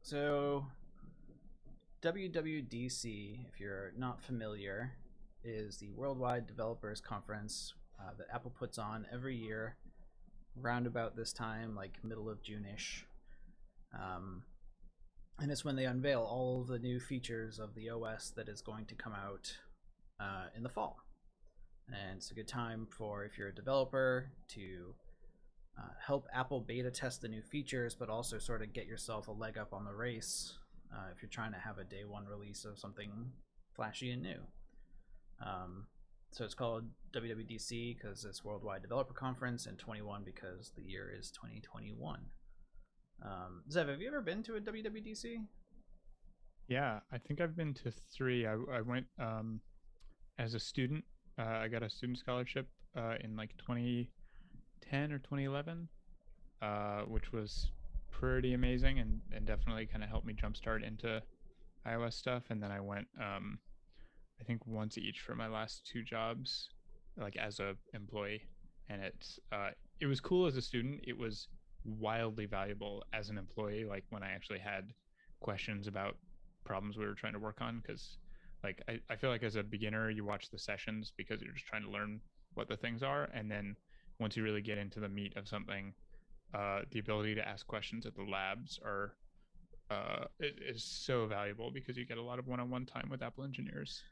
So, WWDC, if you're not familiar, is the Worldwide Developers Conference that Apple puts on every year, round about this time, like middle of June-ish. Um, and it's when they unveil all the new features of the OS that is going to come out in the fall. And it's a good time for, if you're a developer, to help Apple beta test the new features, but also sort of get yourself a leg up on the race if you're trying to have a day one release of something flashy and new. So it's called WWDC because it's Worldwide Developer Conference, and 21 because the year is 2021. Zev, have you ever been to a WWDC? Yeah, I think I've been to three. I went as a student. I got a student scholarship in like 2010 or 2011, which was pretty amazing and definitely kind of helped me jumpstart into iOS stuff. And then I went, I think once each for my last two jobs, like as a employee. And it was cool as a student. It was wildly valuable as an employee. Like when I actually had questions about problems we were trying to work on, because like I feel like as a beginner you watch the sessions because you're just trying to learn what the things are, and then once you really get into the meat of something, the ability to ask questions at the labs are it is so valuable because you get a lot of one-on-one time with Apple engineers.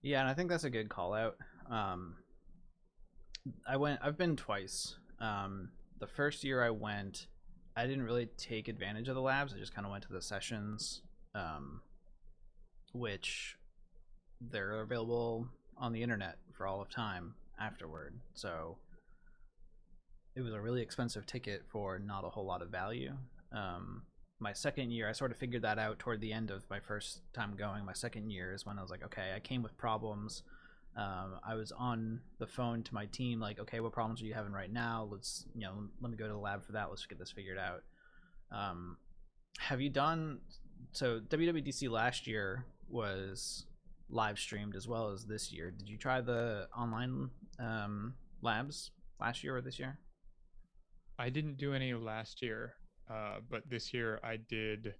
Yeah, and I think that's a good call out. Um, I've been twice. The first year I went, I didn't really take advantage of the labs. I just kind of went to the sessions, um, which they're available on the internet for all of time afterward. So it was a really expensive ticket for not a whole lot of value. My second year, I sort of figured that out toward the end of my first time going. My second year is when I was like, okay, I came with problems. I was on the phone to my team, like, okay, what problems are you having right now? Let me go to the lab for that. Let's get this figured out. Um, have you done so? WWDC last year was live streamed as well as this year. Did you try the online labs last year or this year? I didn't do any last year, but this year I did.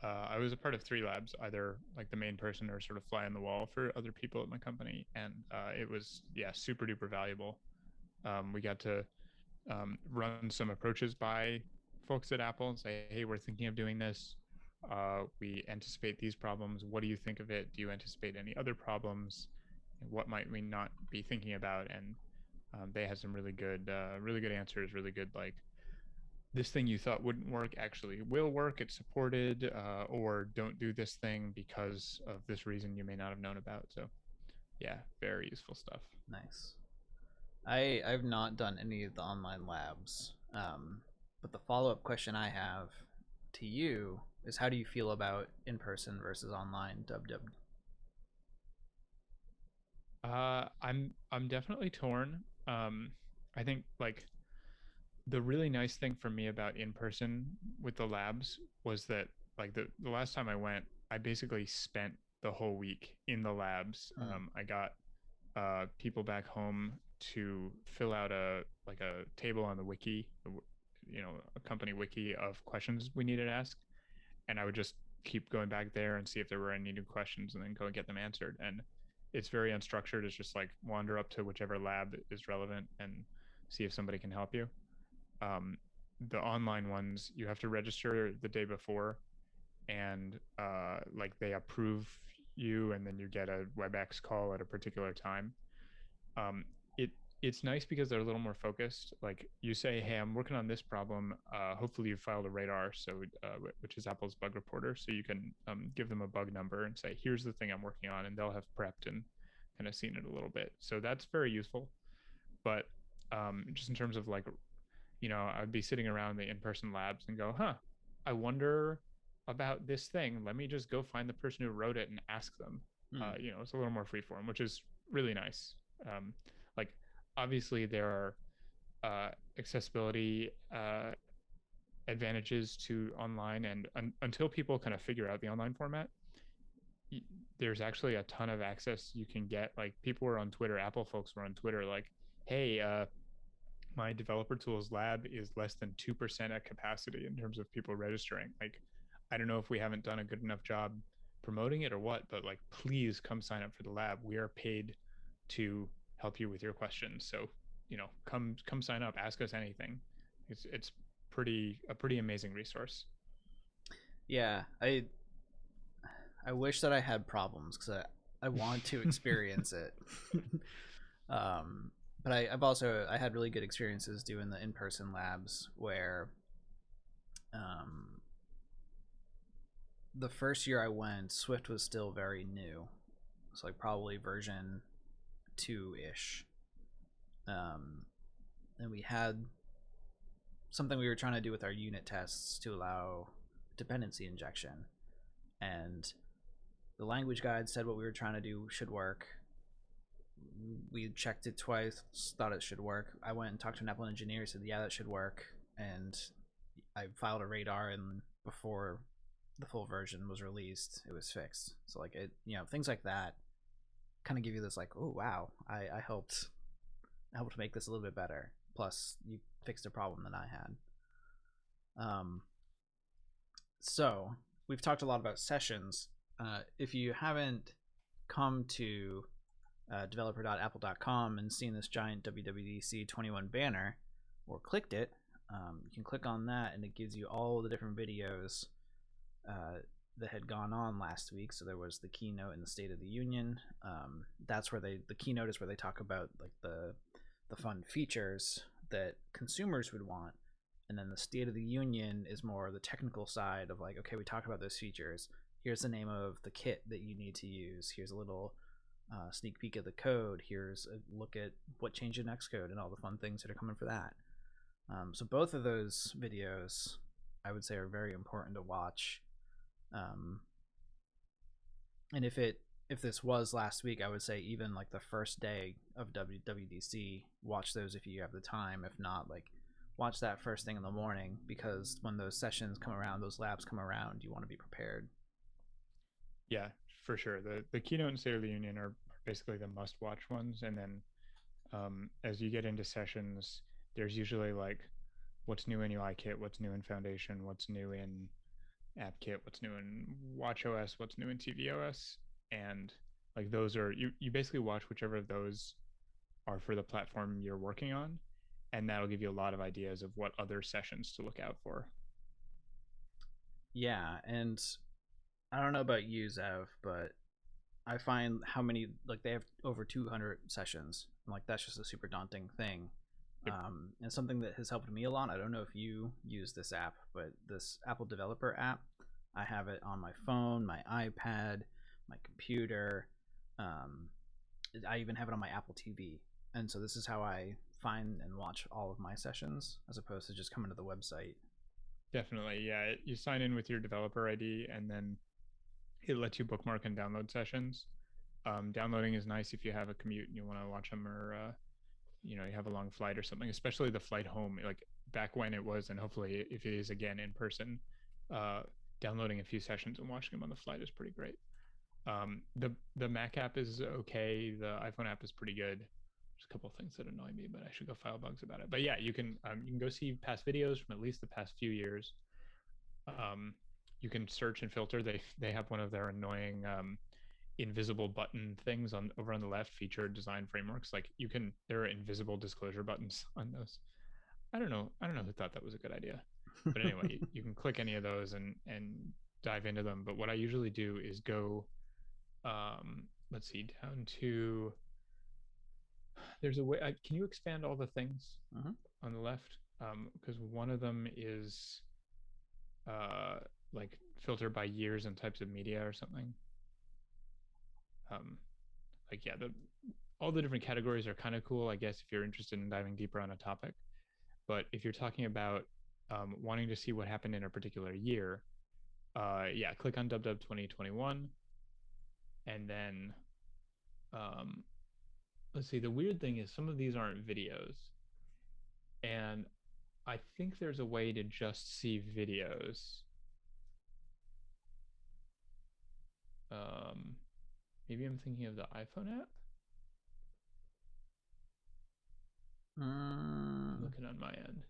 I was a part of three labs, either like the main person or sort of fly on the wall for other people at my company, and it was yeah super duper valuable. We got to run some approaches by folks at Apple and say, hey, we're thinking of doing this. We anticipate these problems. What do you think of it? Do you anticipate any other problems? What might we not be thinking about? And they had some really good answers. Really good like this thing you thought wouldn't work actually will work. It's supported, or don't do this thing because of this reason you may not have known about. So yeah, very useful stuff. Nice. I've not done any of the online labs, but the follow up question I have to you is how do you feel about in person versus online dub dub? I'm definitely torn. I think like the really nice thing for me about in person with the labs was that like the last time I went, I basically spent the whole week in the labs. Mm. I got people back home to fill out a like a table on the wiki, a company wiki of questions we needed to ask, and I would just keep going back there and see if there were any new questions, and then go and get them answered. And it's very unstructured. It's just like wander up to whichever lab is relevant and see if somebody can help you. Um, the online ones, you have to register the day before, and like they approve you, and then you get a WebEx call at a particular time. um, it it's nice because they're a little more focused. Like you say, hey, I'm working on this problem. Hopefully you filed a radar, so which is Apple's bug reporter, so you can give them a bug number and say, here's the thing I'm working on, and they'll have prepped and kind of seen it a little bit. So that's very useful. But just in terms of like, I'd be sitting around the in-person labs and go, huh, I wonder about this thing. Let me just go find the person who wrote it and ask them. Mm. It's a little more freeform, which is really nice. Um, like obviously there are accessibility advantages to online, and until people kind of figure out the online format, there's actually a ton of access you can get. Like people were on Twitter, Apple folks were on Twitter, like, hey, my developer tools lab is less than 2% at capacity in terms of people registering. Like, I don't know if we haven't done a good enough job promoting it or what, but like, please come sign up for the lab. We are paid to help you with your questions. So, come sign up, ask us anything. It's pretty amazing resource. Yeah, I wish that I had problems because I want to experience it. um, but I've also I had really good experiences doing the in person labs where um, the first year I went, Swift was still very new. It's like probably version 2 ish. Um, and we had something we were trying to do with our unit tests to allow dependency injection. And the language guide said what we were trying to do should work. We checked it twice, thought it should work. I went and talked to an Apple engineer, said, yeah, that should work. And I filed a radar, and before the full version was released, it was fixed. So, like, things like that kind of give you this, like, oh, wow, I helped make this a little bit better. Plus, you fixed a problem that I had. So, we've talked a lot about sessions. If you haven't come to developer.apple.com and seen this giant WWDC 21 banner or clicked it, you can click on that and it gives you all the different videos that had gone on last week. So there was the keynote and the State of the Union. That's where the keynote is where they talk about like the fun features that consumers would want. And then the State of the Union is more the technical side of like, okay, we talked about those features. Here's the name of the kit that you need to use. Here's a little sneak peek of the code. Here's a look at what changed in Xcode and all the fun things that are coming for that. So both of those videos, I would say, are very important to watch. And if this was last week, I would say even like the first day of WWDC, watch those if you have the time. If not, like watch that first thing in the morning, because when those sessions come around, those labs come around, you want to be prepared. Yeah, for sure. The keynote and State of the Union are basically the must watch ones. And then as you get into sessions, there's usually like what's new in UIKit, what's new in Foundation, what's new in AppKit, what's new in WatchOS, what's new in tvOS. And like those are, you basically watch whichever of those are for the platform you're working on. And that'll give you a lot of ideas of what other sessions to look out for. Yeah, and I don't know about you, Zev, but I find how many, like, they have over 200 sessions. And, like, that's just a super daunting thing. Yep. And something that has helped me a lot, I don't know if you use this app, but this Apple Developer app, I have it on my phone, my iPad, my computer. I even have it on my Apple TV. And so this is how I find and watch all of my sessions, as opposed to just coming to the website. Definitely. Yeah. You sign in with your developer ID and then it lets you bookmark and download sessions. Downloading is nice if you have a commute and you want to watch them, or you have a long flight or something, especially the flight home, like back when it was, and hopefully if it is again in person, uh, downloading a few sessions and watching them on the flight is pretty great. The Mac app is okay. The iPhone app is pretty good. There's a couple of things that annoy me, but I should go file bugs about it. But yeah, you can go see past videos from at least the past few years. Um, you can search and filter. They have one of their annoying invisible button things on over on the left, featured design frameworks. Like there are invisible disclosure buttons on those. I don't know who thought that was a good idea, but anyway, you can click any of those and dive into them. But what I usually do is go, let's see, down to, there's a way. Can you expand all the things on the left? Because one of them is like filter by years and types of media or something. Like yeah, all the different categories are kind of cool, I guess, if you're interested in diving deeper on a topic. But if you're talking about wanting to see what happened in a particular year, yeah, click on WW 2021, and then let's see. The weird thing is some of these aren't videos, and I think there's a way to just see videos. Um, Maybe I'm thinking of the iPhone app. I'm looking on my end.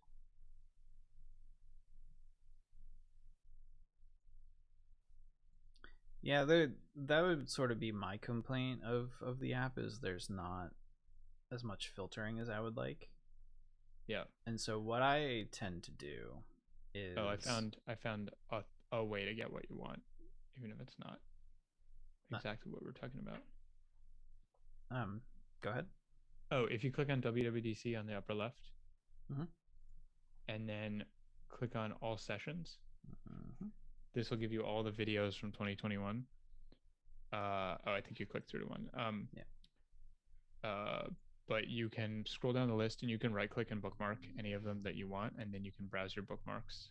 Yeah, that would sort of be my complaint of the app is there's not as much filtering as I would like. Yeah. And so what I tend to do Oh, is I found a way to get what you want, even if it's not exactly what we're talking about. um go ahead. Oh, if you click on WWDC on the upper left, Mhm. and then click on all sessions, Mhm. this will give you all the videos from 2021. Oh, I think you clicked through to one. Yeah. Uh, but you can scroll down the list and you can right click and bookmark any of them that you want, and then you can browse your bookmarks.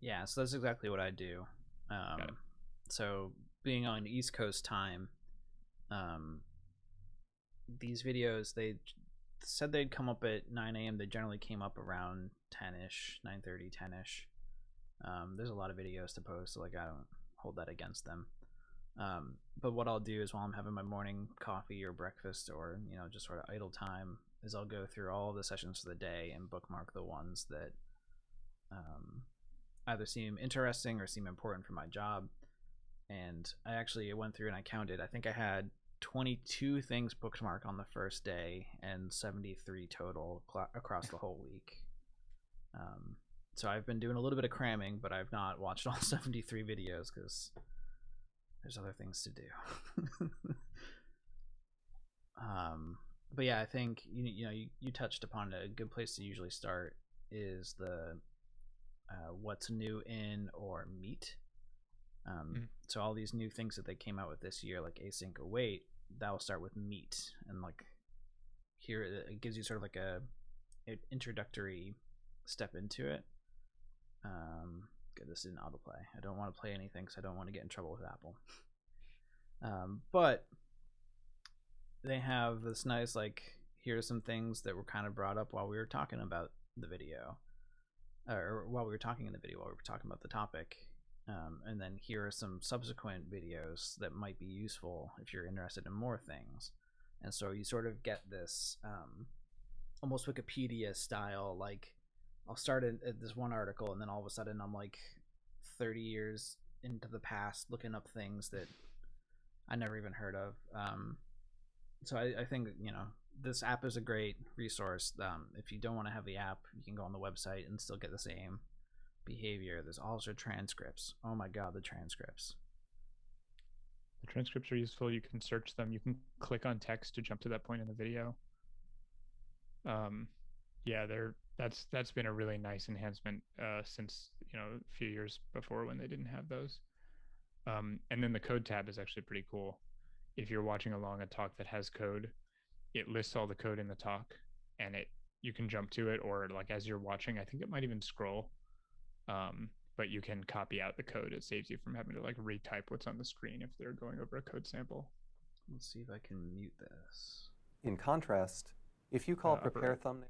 Yeah, so that's exactly what I do. Got it. So being on East Coast time, um, these videos they said they'd come up at 9 a.m. They generally came up around 10ish, 9:30, 10ish. There's a lot of videos to post, so like I don't hold that against them. But what I'll do is while I'm having my morning coffee or breakfast, or just sort of idle time, is I'll go through all of the sessions for the day and bookmark the ones that um, either seem interesting or seem important for my job. And I actually went through and I counted. I think I had 22 things bookmarked on the first day and 73 total across the whole week. Um, so I've been doing a little bit of cramming, but I've not watched all 73 videos because there's other things to do. But yeah, I think you touched upon a good place to usually start is the what's new in or meet. So all these new things that they came out with this year, like async await, that will start with meet, and like here it gives you sort of like an introductory step into it. Good, this didn't autoplay. I don't want to play anything because I don't want to get in trouble with Apple. But they have this nice like here's some things that were kind of brought up while we were talking about the video, or while we were talking in the video while we were talking about the topic. And then here are some subsequent videos that might be useful if you're interested in more things. And so you sort of get this almost Wikipedia style, like I'll start at this one article and then all of a sudden I'm like 30 years into the past looking up things that I never even heard of. So I think this app is a great resource. If you don't want to have the app, you can go on the website and still get the same behavior. There's also transcripts. Oh my god, the transcripts. The transcripts are useful. You can search them. You can click on text to jump to that point in the video. Yeah, that's been a really nice enhancement since a few years before when they didn't have those. And then the code tab is actually pretty cool. If you're watching along a talk that has code, it lists all the code in the talk, and you can jump to it, or like as you're watching, I think it might even scroll. But you can copy out the code. It saves you from having to like retype what's on the screen if they're going over a code sample. Let's see if I can mute this. In contrast, if you call prepare thumbnail.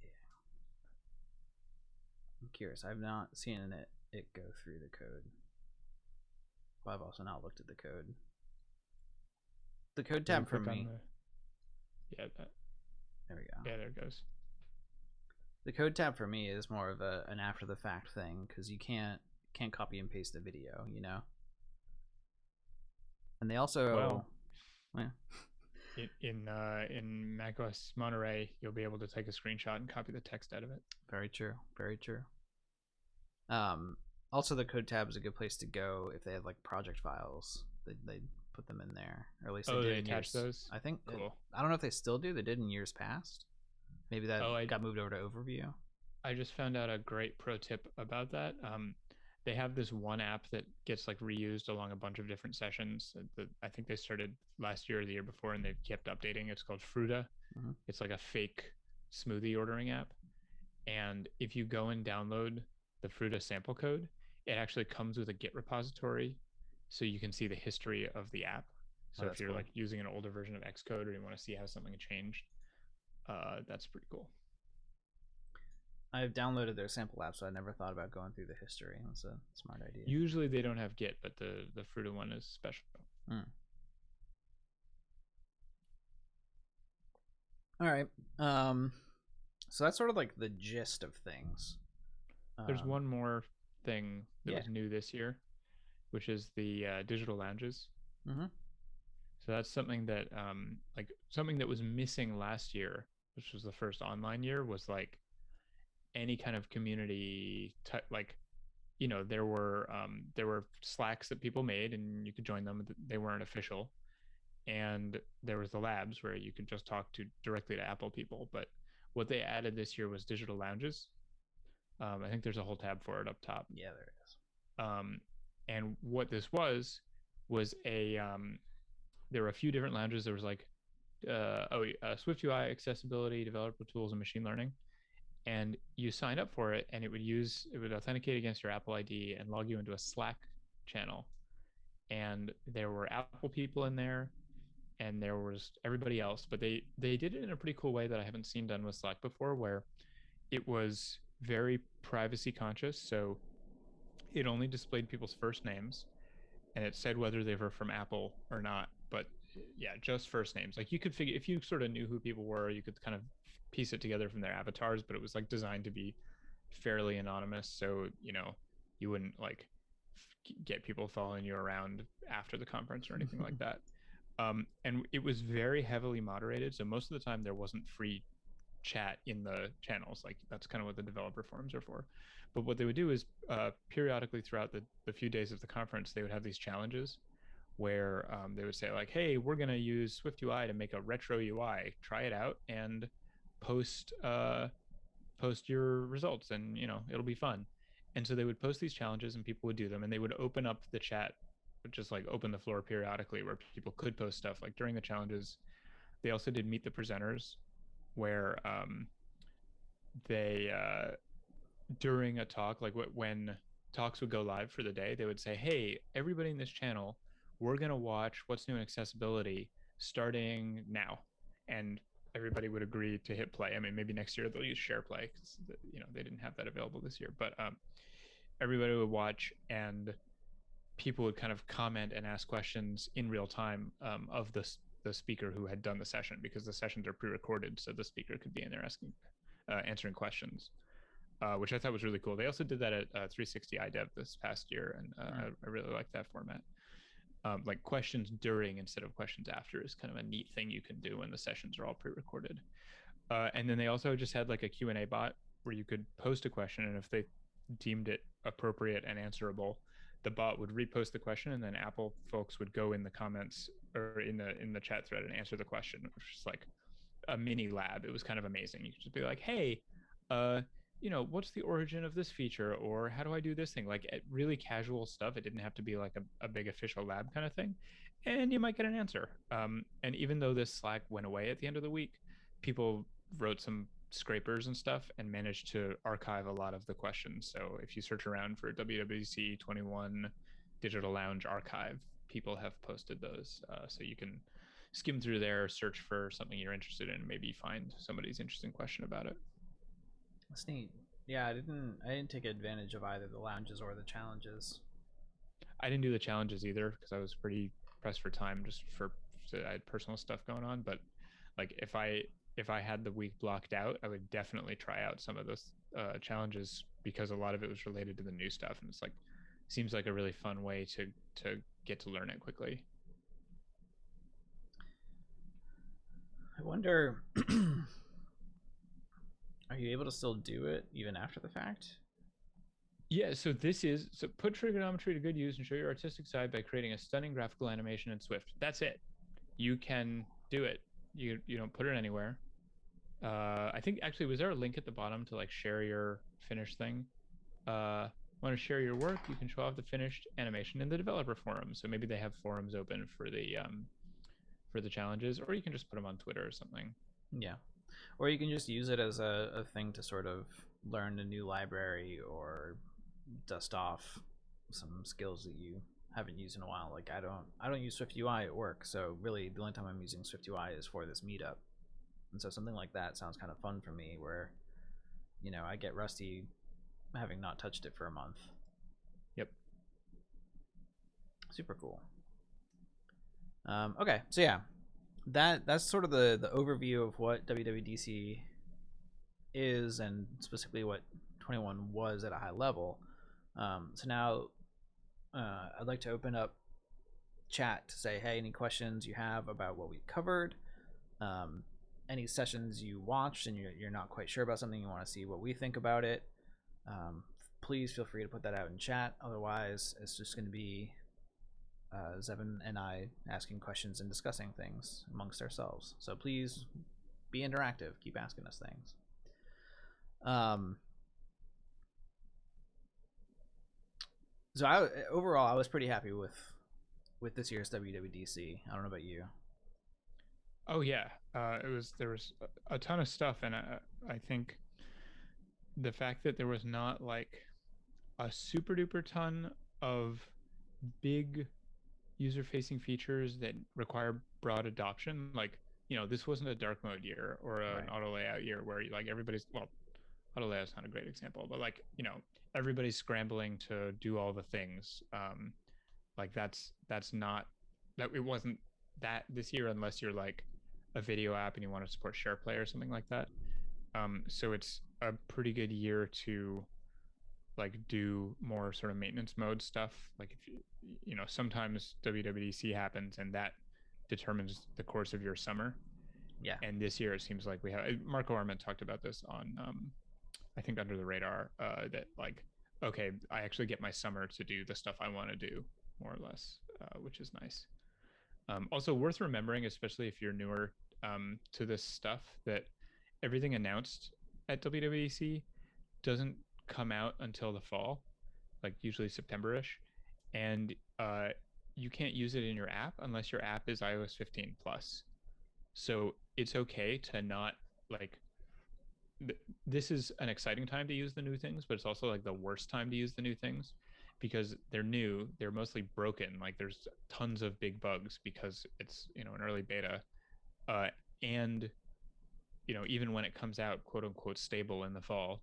I'm curious. I've not seen it go through the code. But I've also not looked at the code. The code tab for me. There we go. Yeah, there it goes. The code tab for me is more of an after the fact thing because you can't copy and paste the video, And they also in macOS Monterey, you'll be able to take a screenshot and copy the text out of it. Very true. Very true. Also, the code tab is a good place to go if they have like project files. They put them in there, or at least they attach those. I think. Cool. I don't know if they still do. They did in years past. Maybe that got moved over to Overview. I just found out a great pro tip about that. They have this one app that gets like reused along a bunch of different sessions. I think they started last year or the year before, and they've kept updating. It's called Fruta. Mm-hmm. It's like a fake smoothie ordering app. And if you go and download the Fruta sample code, it actually comes with a Git repository, so you can see the history of the app. So if you're like using an older version of Xcode or you want to see how something changed, that's pretty cool. I've downloaded their sample app, so I never thought about going through the history. That's a smart idea. Usually they don't have Git, but the Fruta one is special. All right. So that's sort of like the gist of things. There's one more thing that was new this year, which is the digital lounges. Mm-hmm. So that's something that like something that was missing last year, which was the first online year, was like any kind of community like there were Slacks that people made and you could join them. They weren't official, and there was the labs where you could just talk to directly to Apple people. But what they added this year was digital lounges. I think there's a whole tab for it up top. Yeah, there is. And what this was a there were a few different lounges. There was like Swift UI, accessibility, developer tools, and machine learning. And you signed up for it, and it would authenticate against your Apple ID and log you into a Slack channel. And there were Apple people in there, and there was everybody else. But they did it in a pretty cool way that I haven't seen done with Slack before, where it was very privacy conscious. So it only displayed people's first names, and it said whether they were from Apple or not. But yeah, just first names. Like you could figure, if you sort of knew who people were, you could kind of piece it together from their avatars. But it was like designed to be fairly anonymous, so you wouldn't like get people following you around after the conference or anything like that. And it was very heavily moderated, so most of the time there wasn't free chat in the channels. Like that's kind of what the developer forums are for. But what they would do is periodically throughout the few days of the conference, they would have these challenges where they would say like, hey, we're going to use Swift UI to make a retro UI. Try it out and post your results, and it'll be fun. And so they would post these challenges and people would do them, and they would open up the chat, just like open the floor periodically where people could post stuff like during the challenges. They also did meet the presenters, where they during a talk, like when talks would go live for the day, they would say, hey, everybody in this channel, we're going to watch what's new in accessibility starting now. And everybody would agree to hit play. I mean, maybe next year they'll use share play because they didn't have that available this year. But everybody would watch, and people would kind of comment and ask questions in real time of the speaker who had done the session, because the sessions are pre-recorded, so the speaker could be in there answering questions, which I thought was really cool. They also did that at 360 iDev this past year, and I really like that format. Like questions during instead of questions after is kind of a neat thing you can do when the sessions are all pre-recorded. And then they also just had like a Q&A bot where you could post a question, and if they deemed it appropriate and answerable, the bot would repost the question, and then Apple folks would go in the comments or in the chat thread and answer the question, which is like a mini lab. It was kind of amazing. You could just be like, hey, what's the origin of this feature, or how do I do this thing? Like really casual stuff. It didn't have to be like a big official lab kind of thing, and you might get an answer. And even though this Slack went away at the end of the week, people wrote some scrapers and stuff and managed to archive a lot of the questions. So if you search around for WWDC 21 Digital Lounge archive, people have posted those. So you can skim through there, search for something you're interested in, maybe find somebody's interesting question about it. That's neat. Yeah, I didn't take advantage of either the lounges or the challenges. I didn't do the challenges either because I was pretty pressed for time, I had personal stuff going on. But like if I had the week blocked out, I would definitely try out some of those challenges, because a lot of it was related to the new stuff, and it's like seems like a really fun way to get to learn it quickly. I wonder, are you able to still do it even after the fact? Yeah, so put trigonometry to good use and show your artistic side by creating a stunning graphical animation in Swift. That's it. You can do it. You don't put it anywhere. I think actually, was there a link at the bottom to like share your finished thing? Want to share your work? You can show off the finished animation in the developer forum. So maybe they have forums open for the challenges, or you can just put them on Twitter or something. Yeah, or you can just use it as a thing to sort of learn a new library or dust off some skills that you haven't used in a while. Like I don't use Swift UI at work, so really the only time I'm using Swift UI is for this meetup. And so something like that sounds kind of fun for me, where I get rusty having not touched it for a month. Yep. Super cool. Okay, so yeah, that's sort of the overview of what WWDC is, and specifically what 21 was at a high level. So now I'd like to open up chat to say, hey, any questions you have about what we covered, any sessions you watched and you're not quite sure about something, you want to see what we think about it, please feel free to put that out in chat. Otherwise, it's just going to be Zev and I asking questions and discussing things amongst ourselves. So please be interactive. Keep asking us things. So overall, I was pretty happy with this year's WWDC. I don't know about you. Oh yeah, there was a ton of stuff, and I think the fact that there was not like a super duper ton of big user facing features that require broad adoption, like, you know, this wasn't a dark mode year or an auto layout year where like everybody's, well, auto layout's not a great example, but like, you know, everybody's scrambling to do all the things. Like that's not that, it wasn't that this year, unless you're like a video app and you want to support share play or something like that. So it's a pretty good year to like do more sort of maintenance mode stuff. Like if you know, sometimes WWDC happens and that determines the course of your summer. Yeah. And this year it seems like we have, Marco Arment talked about this on I think Under the Radar, that like, okay, I actually get my summer to do the stuff I want to do, more or less, which is nice. Also worth remembering, especially if you're newer to this stuff, that everything announced at WWDC doesn't come out until the fall, like usually September-ish, and you can't use it in your app unless your app is iOS 15 plus. So it's okay to not like, this is an exciting time to use the new things, but it's also like the worst time to use the new things because they're new, they're mostly broken, like there's tons of big bugs because it's, you know, an early beta, and you know, even when it comes out quote unquote stable in the fall,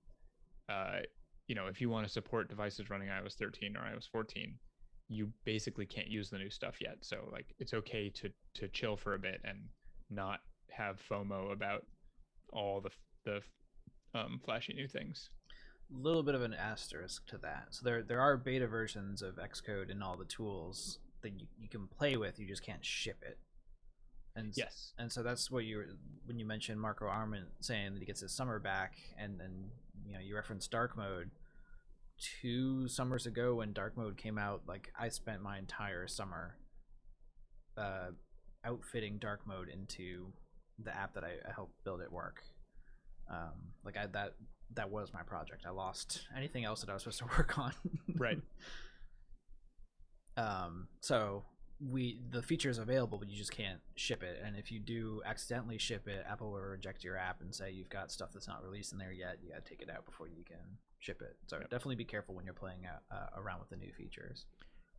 you know, if you want to support devices running iOS 13 or iOS 14, you basically can't use the new stuff yet. So like it's okay to chill for a bit and not have FOMO about all the flashy new things. A little bit of an asterisk to that. So there are beta versions of Xcode and all the tools that you can play with. You just can't ship it. And yes, and so that's what you were, when you mentioned Marco Arment saying that he gets his summer back, and then you know you referenced dark mode. 2 summers ago when dark mode came out, like I spent my entire summer outfitting dark mode into the app that I helped build at work. Like that was my project. I lost anything else that I was supposed to work on. Right. So the feature is available, but you just can't ship it. And if you do accidentally ship it, Apple will reject your app and say you've got stuff that's not released in there yet. You got to take it out before you can ship it. So definitely be careful when you're playing around with the new features.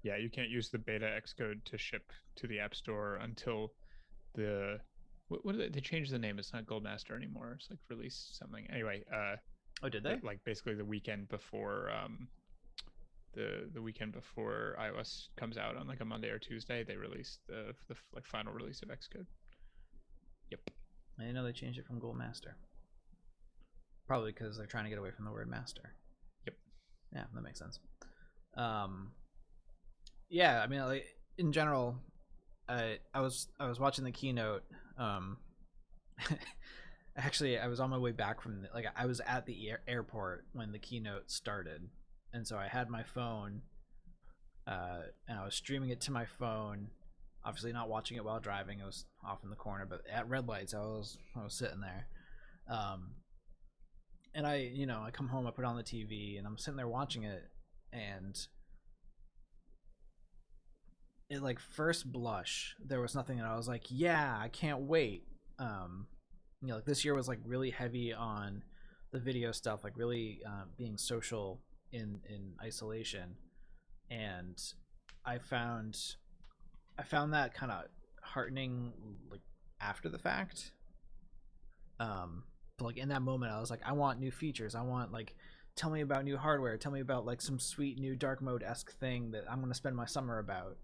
Yeah, you can't use the beta Xcode to ship to the App Store until the what did they changed the name? It's not Goldmaster anymore. It's like release something. Anyway, oh, did they? Like basically the weekend before the weekend before iOS comes out on like a Monday or Tuesday, they release the like final release of Xcode. Yep. I didn't know they changed it from Goldmaster. Probably because they're trying to get away from the word master. Yep. Yeah, that makes sense. Yeah, I mean, like in general, I was watching the keynote. Actually, I was on my way back from I was at the airport when the keynote started, and so I had my phone, and I was streaming it to my phone. Obviously, not watching it while driving. It was off in the corner, but at red lights, I was sitting there. And I come home, I put on the TV, and I'm sitting there watching it, and it, like, first blush, there was nothing that I was like, yeah, I can't wait. Like this year was like really heavy on the video stuff, like really being social in isolation, and I found that kind of heartening, like after the fact. But like in that moment, I was like, I want new features. I want, like, tell me about new hardware. Tell me about like some sweet new dark mode-esque thing that I'm gonna spend my summer about.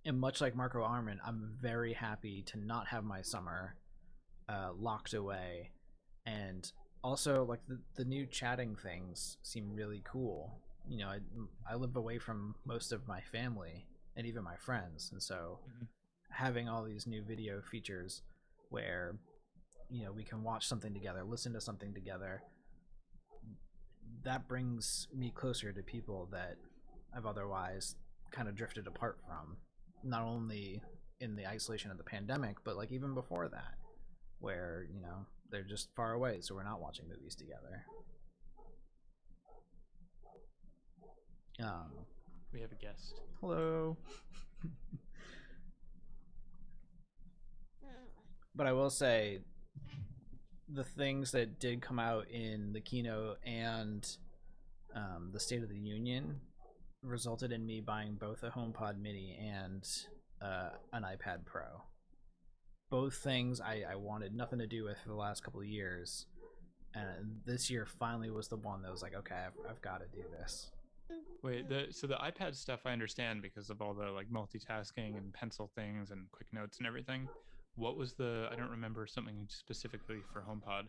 And much like Marco Arment, I'm very happy to not have my summer locked away. And also, like, the new chatting things seem really cool. You know, I live away from most of my family, and even my friends. And so Mm-hmm. having all these new video features where, you know, we can watch something together, listen to something together, that brings me closer to people that I've otherwise kind of drifted apart from, not only in the isolation of the pandemic, but like even before that, where, you know, they're just far away, so we're not watching movies together. We have a guest. Hello. But I will say, the things that did come out in the keynote and the State of the Union resulted in me buying both a HomePod Mini and an iPad Pro. Both things I wanted nothing to do with for the last couple of years, and this year finally was the one that was like, okay, I've got to do this. Wait, so the iPad stuff I understand because of all the like multitasking and pencil things and quick notes and everything. What was I don't remember something specifically for HomePod.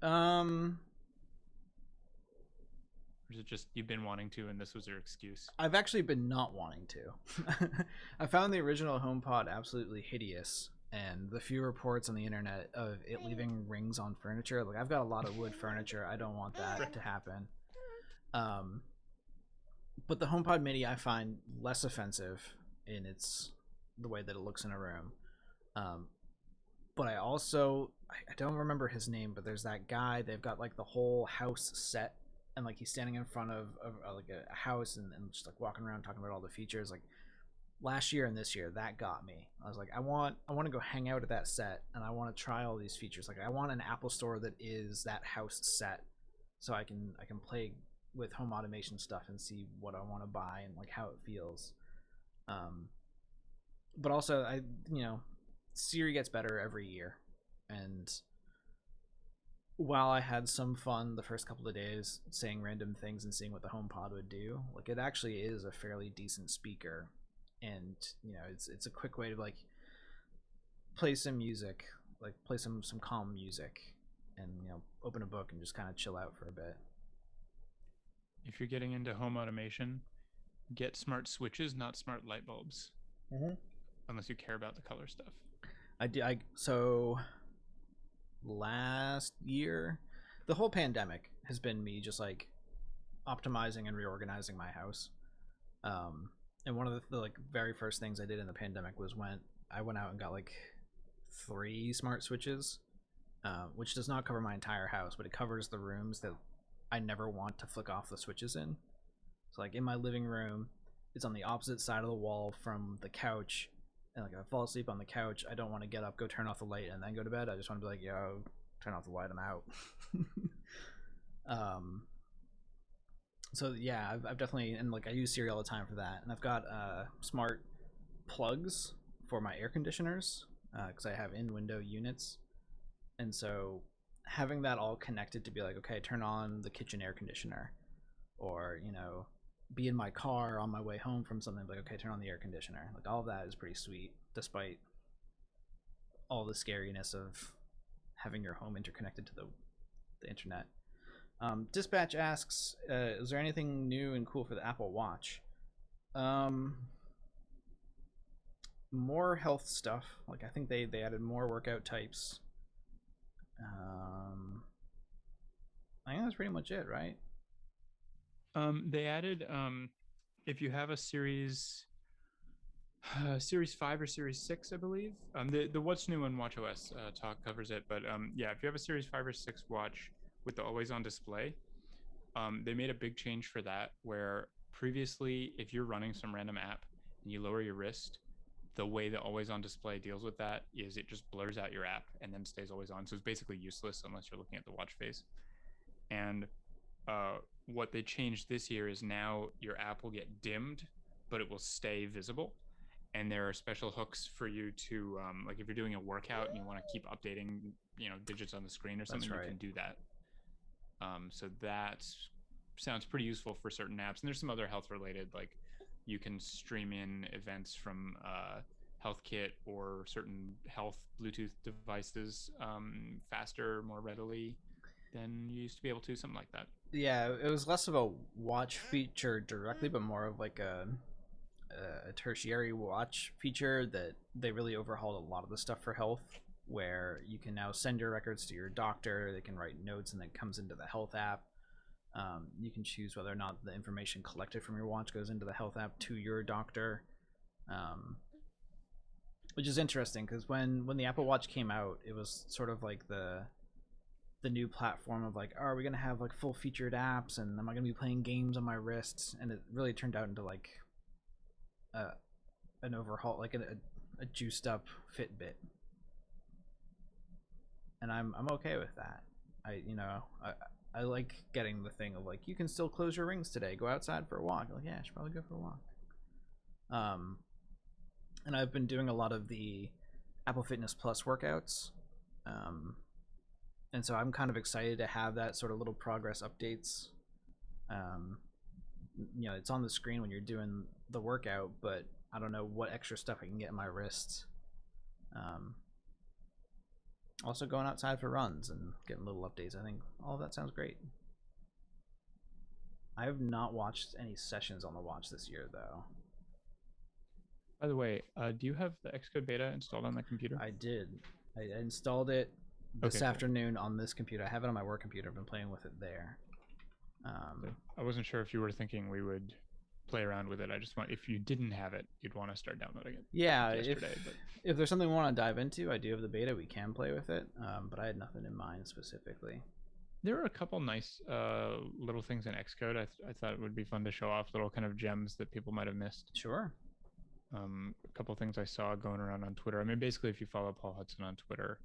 Or is it just you've been wanting to and this was your excuse? I've actually been not wanting to. I found the original HomePod absolutely hideous, and the few reports on the internet of it leaving rings on furniture, like I've got a lot of wood furniture, I don't want that to happen. But the HomePod Mini I find less offensive in the way that it looks in a room. But I don't remember his name, but there's that guy, they've got like the whole house set, and like he's standing in front of like a house and just like walking around talking about all the features. Like last year and this year, that got me. I was like, I want to go hang out at that set, and I want to try all these features. Like I want an Apple store that is that house set, so I can play with home automation stuff and see what I want to buy and like how it feels. But also Siri gets better every year, and while I had some fun the first couple of days saying random things and seeing what the HomePod would do, like it actually is a fairly decent speaker, and it's a quick way to like play some music, like play some calm music, and open a book and just kind of chill out for a bit. If you're getting into home automation, get smart switches, not smart light bulbs. Mm-hmm. Unless you care about the color stuff. So last year, the whole pandemic has been me just like optimizing and reorganizing my house. And one of the like very first things I did in the pandemic was I went out and got like 3 smart switches, which does not cover my entire house, but it covers the rooms that I never want to flick off the switches in. So like in my living room, it's on the opposite side of the wall from the couch, and like if I fall asleep on the couch, I don't want to get up, go turn off the light, and then go to bed. I just want to be like, yo, turn off the light, I'm out. So yeah, I've definitely, and like I use Siri all the time for that, and I've got smart plugs for my air conditioners because I have in-window units, and so having that all connected to be like, okay, turn on the kitchen air conditioner, or be in my car on my way home from something, like, okay, turn on the air conditioner. Like all of that is pretty sweet, despite all the scariness of having your home interconnected to the internet. Dispatch asks, is there anything new and cool for the Apple Watch? More health stuff. Like I think they added more workout types. I think that's pretty much it, right? They added if you have a series 5 or series 6, I believe. The what's new on watchOS talk covers it, but yeah, if you have a series 5 or 6 watch with the always on display, they made a big change for that, where previously if you're running some random app and you lower your wrist, the way the always on display deals with that is it just blurs out your app and then stays always on, so it's basically useless unless you're looking at the watch face. And what they changed this year is now your app will get dimmed, but it will stay visible. And there are special hooks for you to like if you're doing a workout and you want to keep updating digits on the screen or something, right, you can do that. So that sounds pretty useful for certain apps. And there's some other health related, like you can stream in events from HealthKit or certain health Bluetooth devices faster, more readily than you used to be able to, something like that. Yeah, it was less of a watch feature directly, but more of like a tertiary watch feature that they really overhauled a lot of the stuff for health, where you can now send your records to your doctor. They can write notes, and then it comes into the health app. You can choose whether or not the information collected from your watch goes into the health app to your doctor, which is interesting because when the Apple Watch came out, it was sort of like the new platform of like, oh, are we gonna have like full featured apps, and am I gonna be playing games on my wrists? And it really turned out into like an overhaul, like a juiced up Fitbit, and I'm okay with that. I like getting the thing of like, you can still close your rings today, go outside for a walk. Like, yeah, I should probably go for a walk. And I've been doing a lot of the Apple Fitness Plus workouts, and so I'm kind of excited to have that sort of little progress updates. It's on the screen when you're doing the workout, but I don't know what extra stuff I can get in my wrists. Also going outside for runs and getting little updates. I think all of that sounds great. I have not watched any sessions on the watch this year, though. By the way, do you have the Xcode beta installed on that computer? I did. I installed it this Okay, cool. afternoon on this computer. I have it on my work computer. I've been playing with it there. I wasn't sure if you were thinking we would play around with it. I just want, if you didn't have it, you'd want to start downloading it. Yeah, yesterday, if there's something we want to dive into, I do have the beta. We can play with it, but I had nothing in mind specifically. There are a couple nice little things in Xcode. I thought it would be fun to show off, little kind of gems that people might have missed. Sure. A couple things I saw going around on Twitter. I mean, basically, if you follow Paul Hudson on Twitter,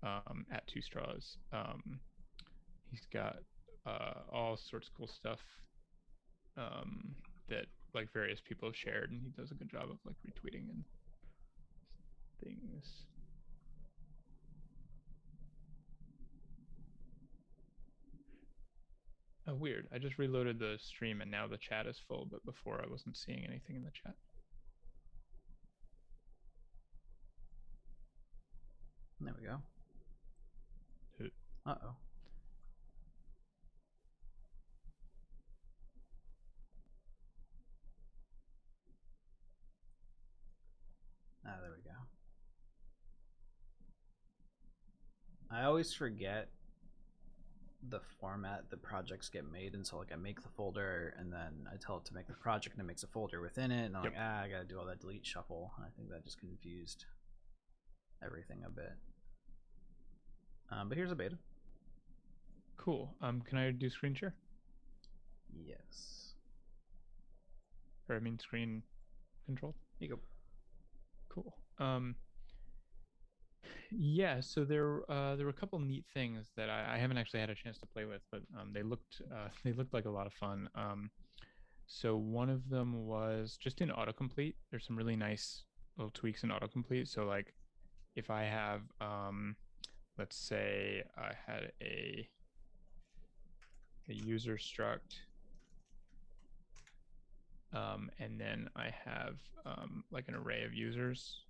at Two Straws, he's got all sorts of cool stuff that like various people have shared, and he does a good job of like retweeting and things. Oh, weird. I just reloaded the stream and now the chat is full, but before I wasn't seeing anything in the chat. There we go. Uh-oh. Ah, there we go. I always forget the format the projects get made, and so like I make the folder and then I tell it to make the project and it makes a folder within it, and I'm like, I gotta do all that delete shuffle. I think that just confused everything a bit. But here's a beta. Cool. Can I do screen share? Yes. Or I mean screen control? Here you go. Cool. Yeah, so there were a couple neat things that I haven't actually had a chance to play with, but they looked like a lot of fun. So one of them was just in autocomplete. There's some really nice little tweaks in autocomplete. So like if I have let's say I had a user struct, and then I have like an array of users.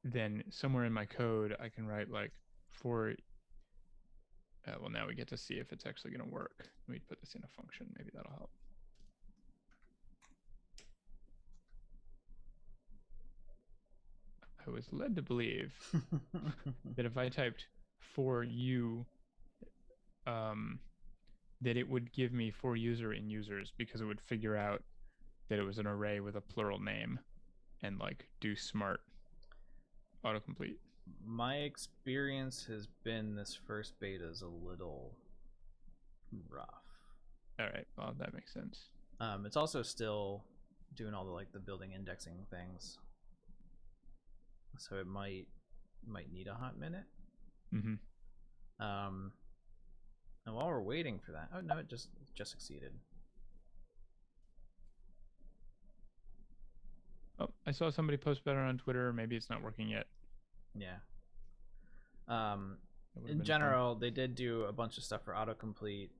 Then somewhere in my code, I can write like for, well, now we get to see if it's actually going to work. Let me put this in a function. Maybe that'll help. I was led to believe that if I typed for you, that it would give me for user in users, because it would figure out that it was an array with a plural name and like do smart autocomplete. My experience has been this first beta is a little rough. All right, well, that makes sense. It's also still doing all the like the building indexing things, so it might need a hot minute. Mm-hmm. And while we're waiting for that, oh no, it just succeeded. Oh, I saw somebody post better on Twitter. Maybe it's not working yet. Yeah. In general, they did do a bunch of stuff for autocomplete.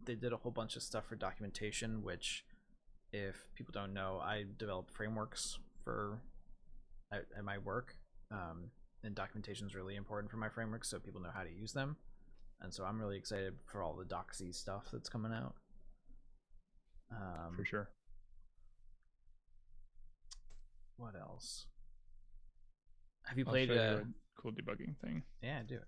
They did a whole bunch of stuff for documentation, which, if people don't know, I develop frameworks for at my work, and documentation is really important for my frameworks, so people know how to use them. And so I'm really excited for all the doxy stuff that's coming out. For sure. What else? Have you played I'll show you a cool debugging thing? Yeah, do it.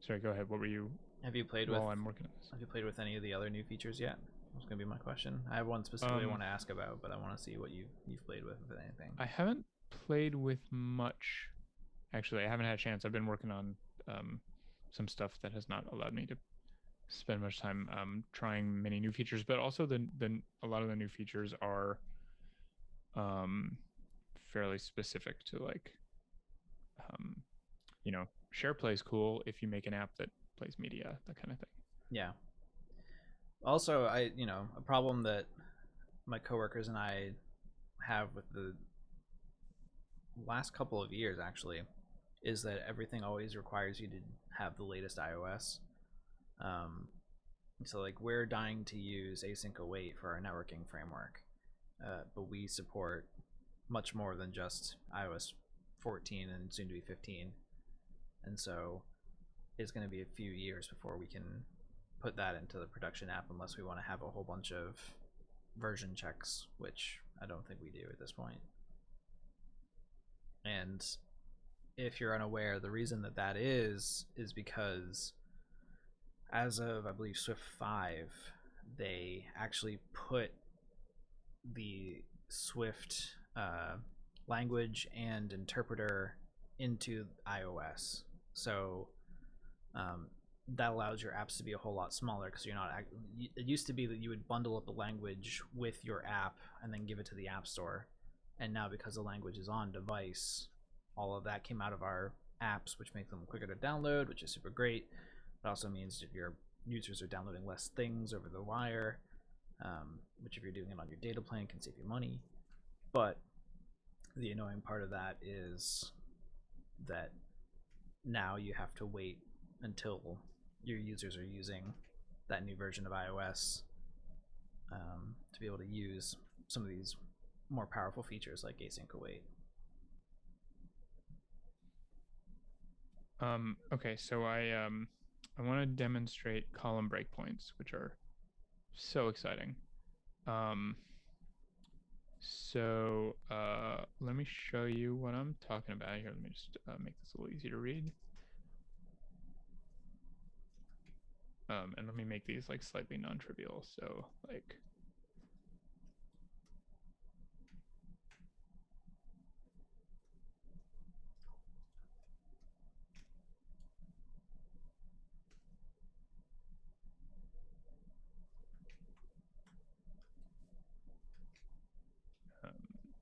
Sorry, go ahead. What were you? Have you played while with? I'm working on this? Have you played with any of the other new features yet? That's gonna be my question. I have one specifically I want to ask about, but I want to see what you've played with, if anything. I haven't played with much. Actually, I haven't had a chance. I've been working on some stuff that has not allowed me to spend much time trying many new features, but also a lot of the new features are fairly specific to like share play is cool if you make an app that plays media, that kind of thing. Yeah. Also, a problem that my coworkers and I have with the last couple of years actually is that everything always requires you to have the latest iOS. So like we're dying to use async await for our networking framework, but we support much more than just iOS 14 and soon to be 15, and so it's going to be a few years before we can put that into the production app unless we want to have a whole bunch of version checks, which I don't think we do at this point. And if you're unaware, the reason that is because as of, I believe, Swift 5, they actually put the Swift language and interpreter into iOS. So that allows your apps to be a whole lot smaller because you're not. It used to be that you would bundle up the language with your app and then give it to the App Store, and now because the language is on device, all of that came out of our apps, which makes them quicker to download, which is super great. It also means that your users are downloading less things over the wire, which if you're doing it on your data plan can save you money. But the annoying part of that is that now you have to wait until your users are using that new version of iOS to be able to use some of these more powerful features like async await. Okay, so I want to demonstrate column breakpoints, which are so exciting. So let me show you what I'm talking about here. Let me just make this a little easy to read. And let me make these like slightly non-trivial. So like,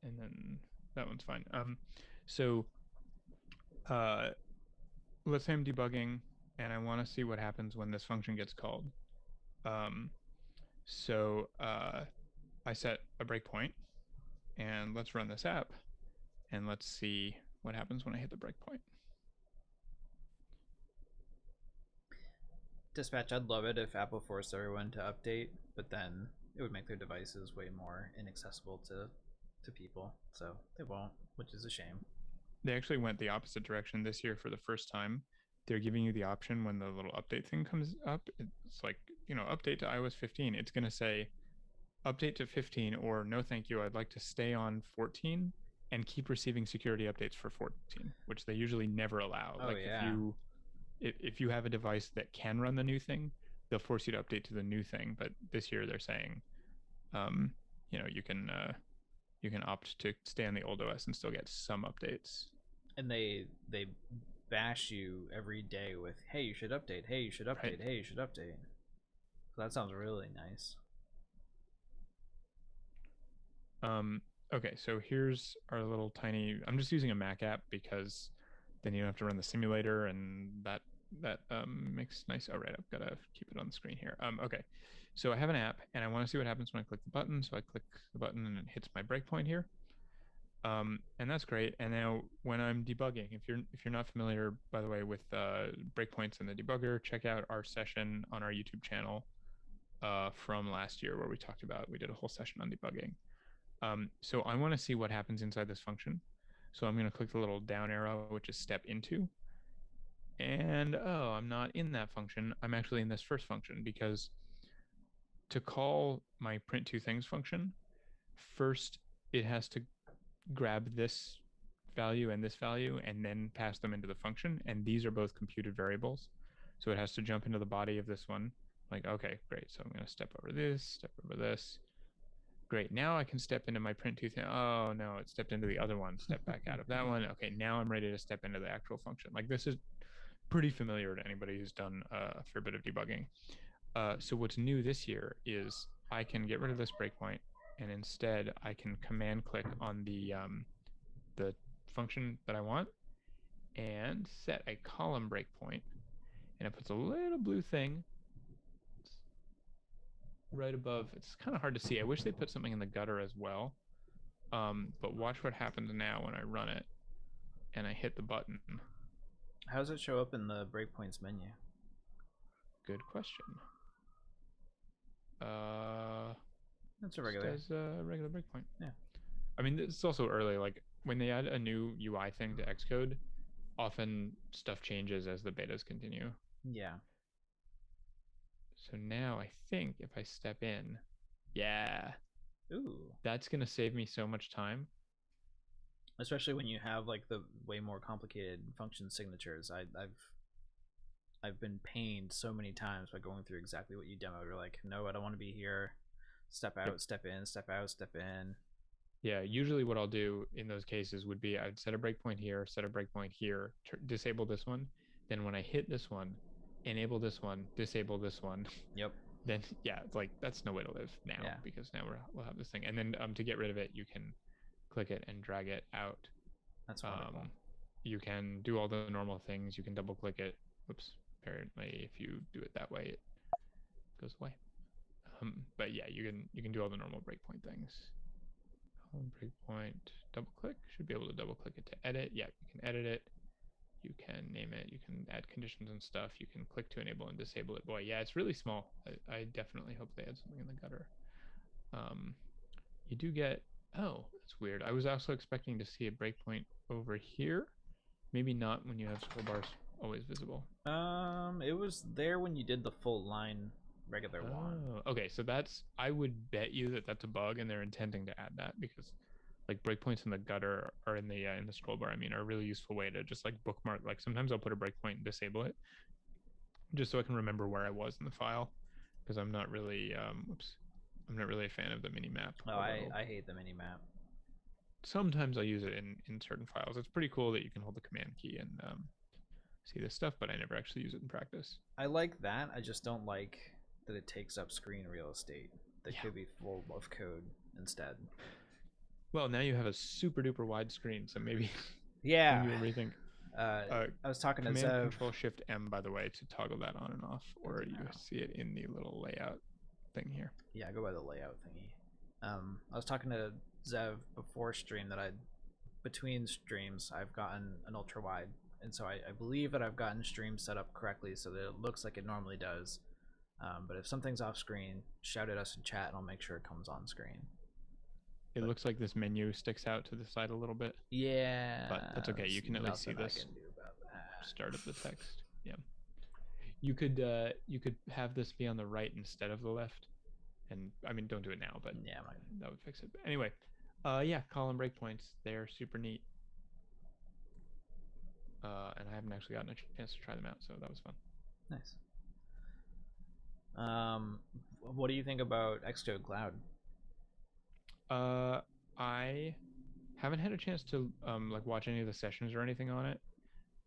and then that one's fine. So let's say I'm debugging and I want to see what happens when this function gets called. So I set a breakpoint, and let's run this app, and let's see what happens when I hit the breakpoint. Dispatch, I'd love it if Apple forced everyone to update, but then it would make their devices way more inaccessible to people, so they won't, which is a shame. They actually went the opposite direction this year for the first time. They're giving you the option when the little update thing comes up. It's like, update to iOS 15. It's going to say update to 15 or no thank you, I'd like to stay on 14 and keep receiving security updates for 14, which they usually never allow. Oh, like yeah. if you have a device that can run the new thing, they'll force you to update to the new thing. But this year they're saying, you can opt to stay on the old OS and still get some updates. And they bash you every day with, hey, you should update, hey, you should update, right. Hey, you should update. So that sounds really nice. Okay, so here's our little tiny, I'm just using a Mac app because then you don't have to run the simulator, and that makes nice. All right, I've got to keep it on the screen here. Okay, so I have an app and I want to see what happens when I click the button. So I click the button and it hits my breakpoint here. And that's great. And now when I'm debugging, if you're not familiar, by the way, with breakpoints and the debugger, check out our session on our YouTube channel from last year where we did a whole session on debugging. So I want to see what happens inside this function. So I'm going to click the little down arrow, which is step into. And oh, I'm not in that function. I'm actually in this first function because to call my print two things function, first it has to grab this value and then pass them into the function. And these are both computed variables. So it has to jump into the body of this one. Like, okay, great. So I'm going to step over this, step over this. Great. Now I can step into my print two thing. Oh no, it stepped into the other one. Step back out of that one. Okay, now I'm ready to step into the actual function. Like this is pretty familiar to anybody who's done a fair bit of debugging. So what's new this year is I can get rid of this breakpoint, and instead I can command click on the function that I want and set a column breakpoint, and it puts a little blue thing right above. It's kind of hard to see. I wish they put something in the gutter as well. But watch what happens now when I run it and I hit the button. How does it show up in the breakpoints menu? Good question. That's a regular. As a regular breakpoint. Yeah. I mean, it's also early. Like when they add a new UI thing to Xcode, often stuff changes as the betas continue. Yeah. So now I think if I step in, yeah. Ooh. That's gonna save me so much time. Especially when you have like the way more complicated function signatures. I've been pained so many times by going through exactly what you demoed. You're like, no, I don't want to be here. Step out, yep. Step in, step out, step in. Yeah, usually what I'll do in those cases would be I'd set a breakpoint here, set a breakpoint here, disable this one. Then when I hit this one, enable this one, disable this one. Yep. Then yeah, it's like that's no way to live now because now we'll have this thing. And then to get rid of it, you can click it and drag it out. That's wonderful. You can do all the normal things. You can double click it. Oops. Apparently, if you do it that way, it goes away. But yeah, you can do all the normal breakpoint things. Column breakpoint, double click. Should be able to double click it to edit. Yeah, you can edit it. You can name it. You can add conditions and stuff. You can click to enable and disable it. Boy, yeah, it's really small. I definitely hope they add something in the gutter. You do get. Oh, that's weird. I was also expecting to see a breakpoint over here. Maybe not when you have scroll bars always visible. It was there when you did the full line regular one. Okay, so that's, I would bet you that that's a bug and they're intending to add that because like breakpoints in the gutter or in the scroll bar, I mean, are a really useful way to just like bookmark. Like sometimes I'll put a breakpoint and disable it just so I can remember where I was in the file because I'm not really I'm not really a fan of the mini map. Oh, I hate the mini map. Sometimes I use it in certain files. It's pretty cool that you can hold the command key and see this stuff, but I never actually use it in practice. I like that. I just don't like that it takes up screen real estate that could be full of code instead. Well, now you have a super duper wide screen, so maybe yeah. maybe you'll rethink. I was talking to Zev. Control Shift M, by the way, to toggle that on and off, or you see it in the little layout thing here. Yeah, I go by the layout thingy. I was talking to Zev before stream that between streams I've gotten an ultra wide, and so I believe that I've gotten stream set up correctly so that it looks like it normally does. But if something's off screen, shout at us in chat and I'll make sure it comes on screen. It looks like this menu sticks out to the side a little bit. Yeah. But that's okay. You can at least see this start of the text. Yeah. You could have this be on the right instead of the left. And I mean, don't do it now, but yeah, that would fix it. But anyway, yeah, column breakpoints, they're super neat. And I haven't actually gotten a chance to try them out, so that was fun. Nice. What do you think about Xcode Cloud? I haven't had a chance to like watch any of the sessions or anything on it.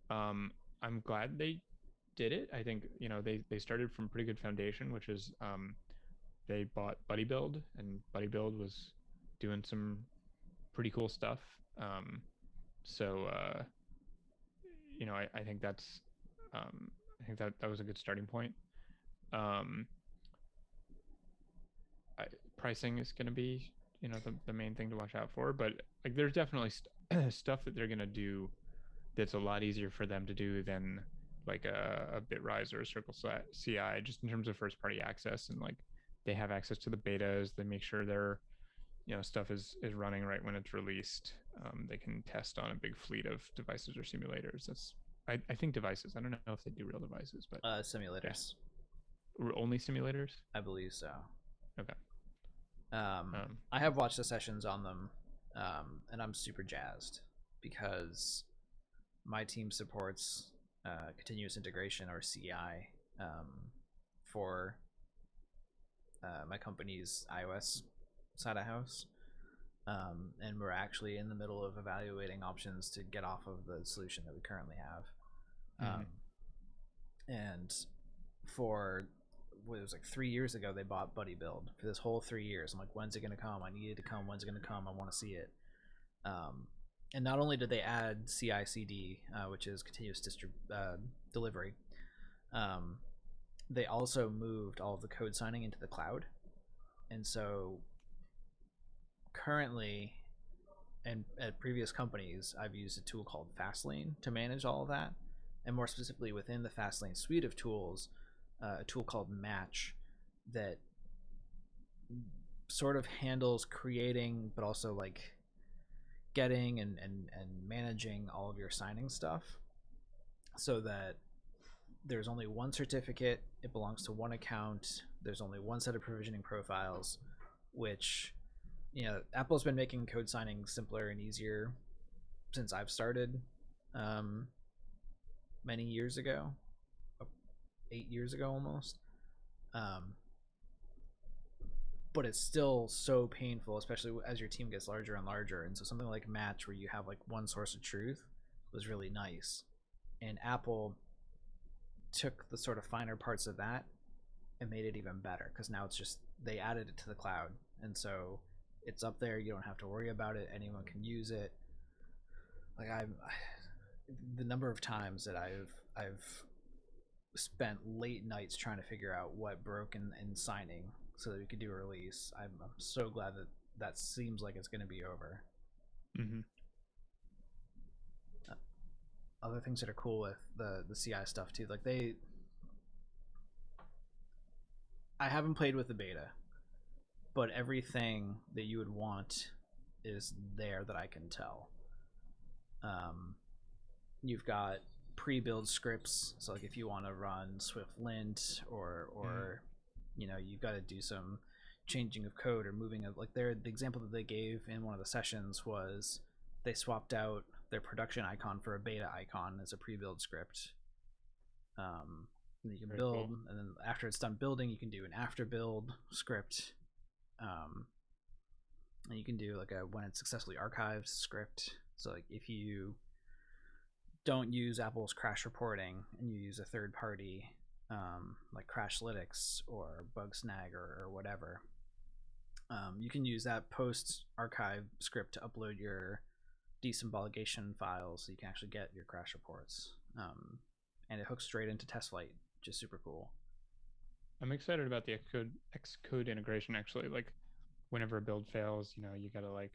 I'm glad they did it. I think they started from pretty good foundation, which is they bought Buddy Build, and Buddy Build was doing some pretty cool stuff. So I think that's I think that was a good starting point. Pricing is going to be the main thing to watch out for, but like there's definitely stuff that they're going to do that's a lot easier for them to do than like a Bitrise or a Circle CI, just in terms of first party access, and like they have access to the betas. They make sure their stuff is running right when it's released. they can test on a big fleet of devices or simulators. I think devices. I don't know if they do real devices, but Simulators. Yeah. Only simulators? I believe so. Okay. I have watched the sessions on them, and I'm super jazzed because my team supports continuous integration, or CI, for my company's iOS side of house. And we're actually in the middle of evaluating options to get off of the solution that we currently have. And for what, it was like 3 years ago, they bought Buddy Build for this whole 3 years. I'm like, when's it gonna come? I need it to come. When's it gonna come? I want to see it. And not only did they add CI/CD, which is continuous delivery, they also moved all of the code signing into the cloud. And so currently, and at previous companies, I've used a tool called Fastlane to manage all of that. And more specifically, within the Fastlane suite of tools, a tool called Match that sort of handles creating, but also like getting and managing all of your signing stuff, so that there's only one certificate, it belongs to one account, there's only one set of provisioning profiles, which, you know, Apple's been making code signing simpler and easier since I've started, many years ago, 8 years ago almost. But it's still so painful, especially as your team gets larger and larger. And so something like Match, where you have like one source of truth, was really nice. And Apple took the sort of finer parts of that and made it even better, because now it's just, they added it to the cloud, and so it's up there. You don't have to worry about it. Anyone can use it. Like, the number of times that I've spent late nights trying to figure out what broke in signing so that we could do a release. I'm so glad that seems like it's going to be over. Other things that are cool with the CI stuff too, like I haven't played with the beta, but everything that you would want is there that I can tell. You've got pre-build scripts, so like if you want to run Swift lint or you know, you've got to do some changing of code or moving of, like, the example that they gave in one of the sessions was they swapped out their production icon for a beta icon as a pre-build script. And you can build, cool. And then after it's done building, you can do an after build script, and you can do like a when it's successfully archived script. So like if you don't use Apple's crash reporting and you use a third party, like Crashlytics or Bugsnag or whatever, you can use that post archive script to upload your desymbolization files, so you can actually get your crash reports, and it hooks straight into TestFlight, which is super cool. I'm excited about the Xcode integration. Actually, like whenever a build fails, you know, you gotta like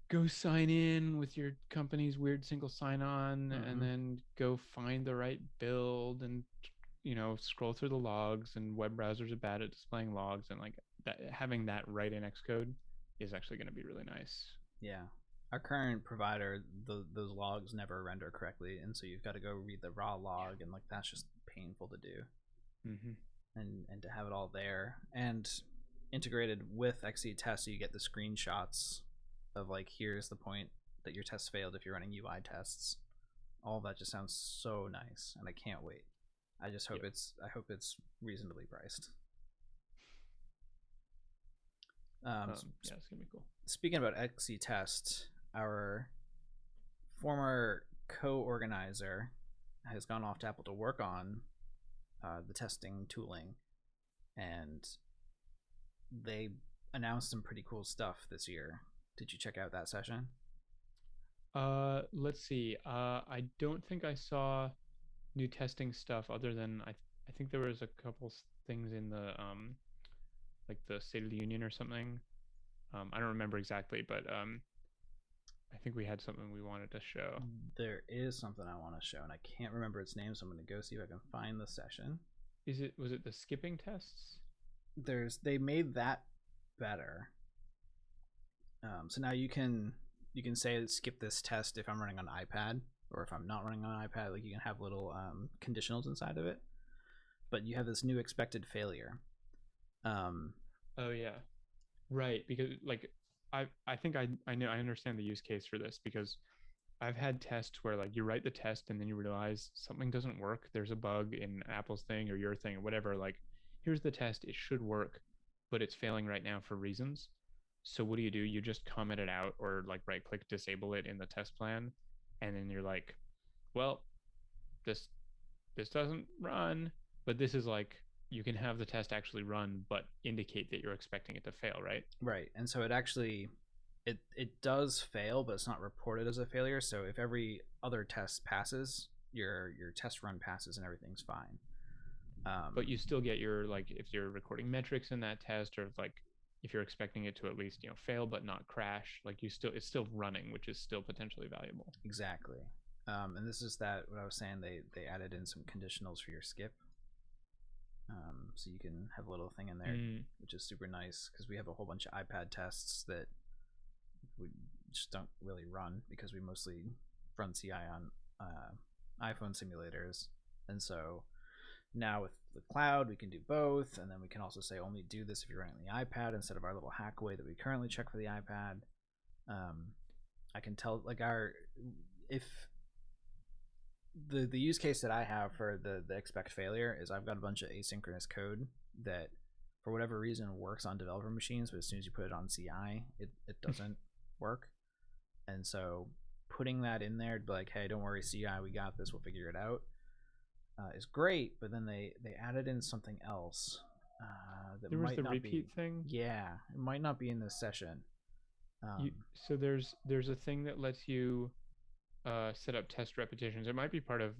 go sign in with your company's weird single sign-on, and then go find the right build, and you know, scroll through the logs. And web browsers are bad at displaying logs, and like that, having that right in Xcode is actually going to be really nice. Yeah, our current provider, those logs never render correctly, and so you've got to go read the raw log, and like that's just painful to do. And to have it all there and integrated with XC test, so you get the screenshots of like, here's the point that your test failed if you're running UI tests. All of that just sounds so nice, and I can't wait. I just hope I hope it's reasonably priced. Yeah, it's gonna be cool. Speaking about XC test, our former co-organizer has gone off to Apple to work on the testing tooling, and they announced some pretty cool stuff this year. Did you check out that session? Let's see. I don't think I saw new testing stuff, other than I think there was a couple things in the like the State of the Union or something. I don't remember exactly, but I think we had something we wanted to show. There is something I want to show, and I can't remember its name, so I'm going to go see if I can find the session. Was it the skipping tests? They made that better. So now you can you can say skip this test if I'm running on iPad, or if I'm not running on iPad. Like you can have little conditionals inside of it, but you have this new expected failure. Oh yeah, right. Because like I think I know I understand the use case for this, because I've had tests where like you write the test and then you realize something doesn't work. There's a bug in Apple's thing or your thing or whatever. Like, here's the test. It should work, but it's failing right now for reasons. So what do? You just comment it out or like right click disable it in the test plan. And then you're like, well, this this doesn't run, but this is like you can have the test actually run, but indicate that you're expecting it to fail, right? Right. And so it actually it does fail, but it's not reported as a failure. So if every other test passes, your test run passes and everything's fine. But you still get your, like, if you're recording metrics in that test, or like if you're expecting it to at least fail but not crash, like it's still running, which is still potentially valuable. Exactly. And this is that what I was saying. They added in some conditionals for your skip. So you can have a little thing in there, which is super nice, because we have a whole bunch of iPad tests that we just don't really run because we mostly run CI on iPhone simulators. And so now with the cloud, we can do both, and then we can also say only do this if you're running the iPad instead of our little hackaway that we currently check for the iPad. I can tell like if the use case that I have for the expect failure is I've got a bunch of asynchronous code that for whatever reason works on developer machines, but as soon as you put it on CI, it doesn't work. And so putting that in there, like, hey, don't worry, CI, we got this, we'll figure it out, is great. But then they added in something else that there was might the not repeat be, thing. Yeah, it might not be in this session. So there's a thing that lets you set up test repetitions. It might be part of